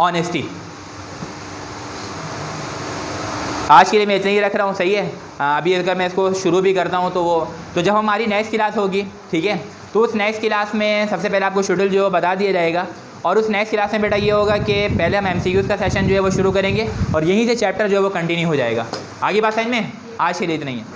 honesty. आज के लिए मैं इतना ही रख रहा हूँ, सही है। अभी अगर मैं इसको शुरू भी करता हूँ तो जब हमारी नेक्स्ट क्लास होगी, ठीक है, तो उस नेक्स्ट क्लास में सबसे पहले आपको शेड्यूल जो है बता दिया जाएगा। और उस नेक्स्ट क्लास में बेटा ये होगा कि पहले हम MCQs का सेशन जो है वो शुरू करेंगे और यहीं से चैप्टर जो है वो कंटिन्यू हो जाएगा। आगे बात समझ में? आज के लिए इतना ही है।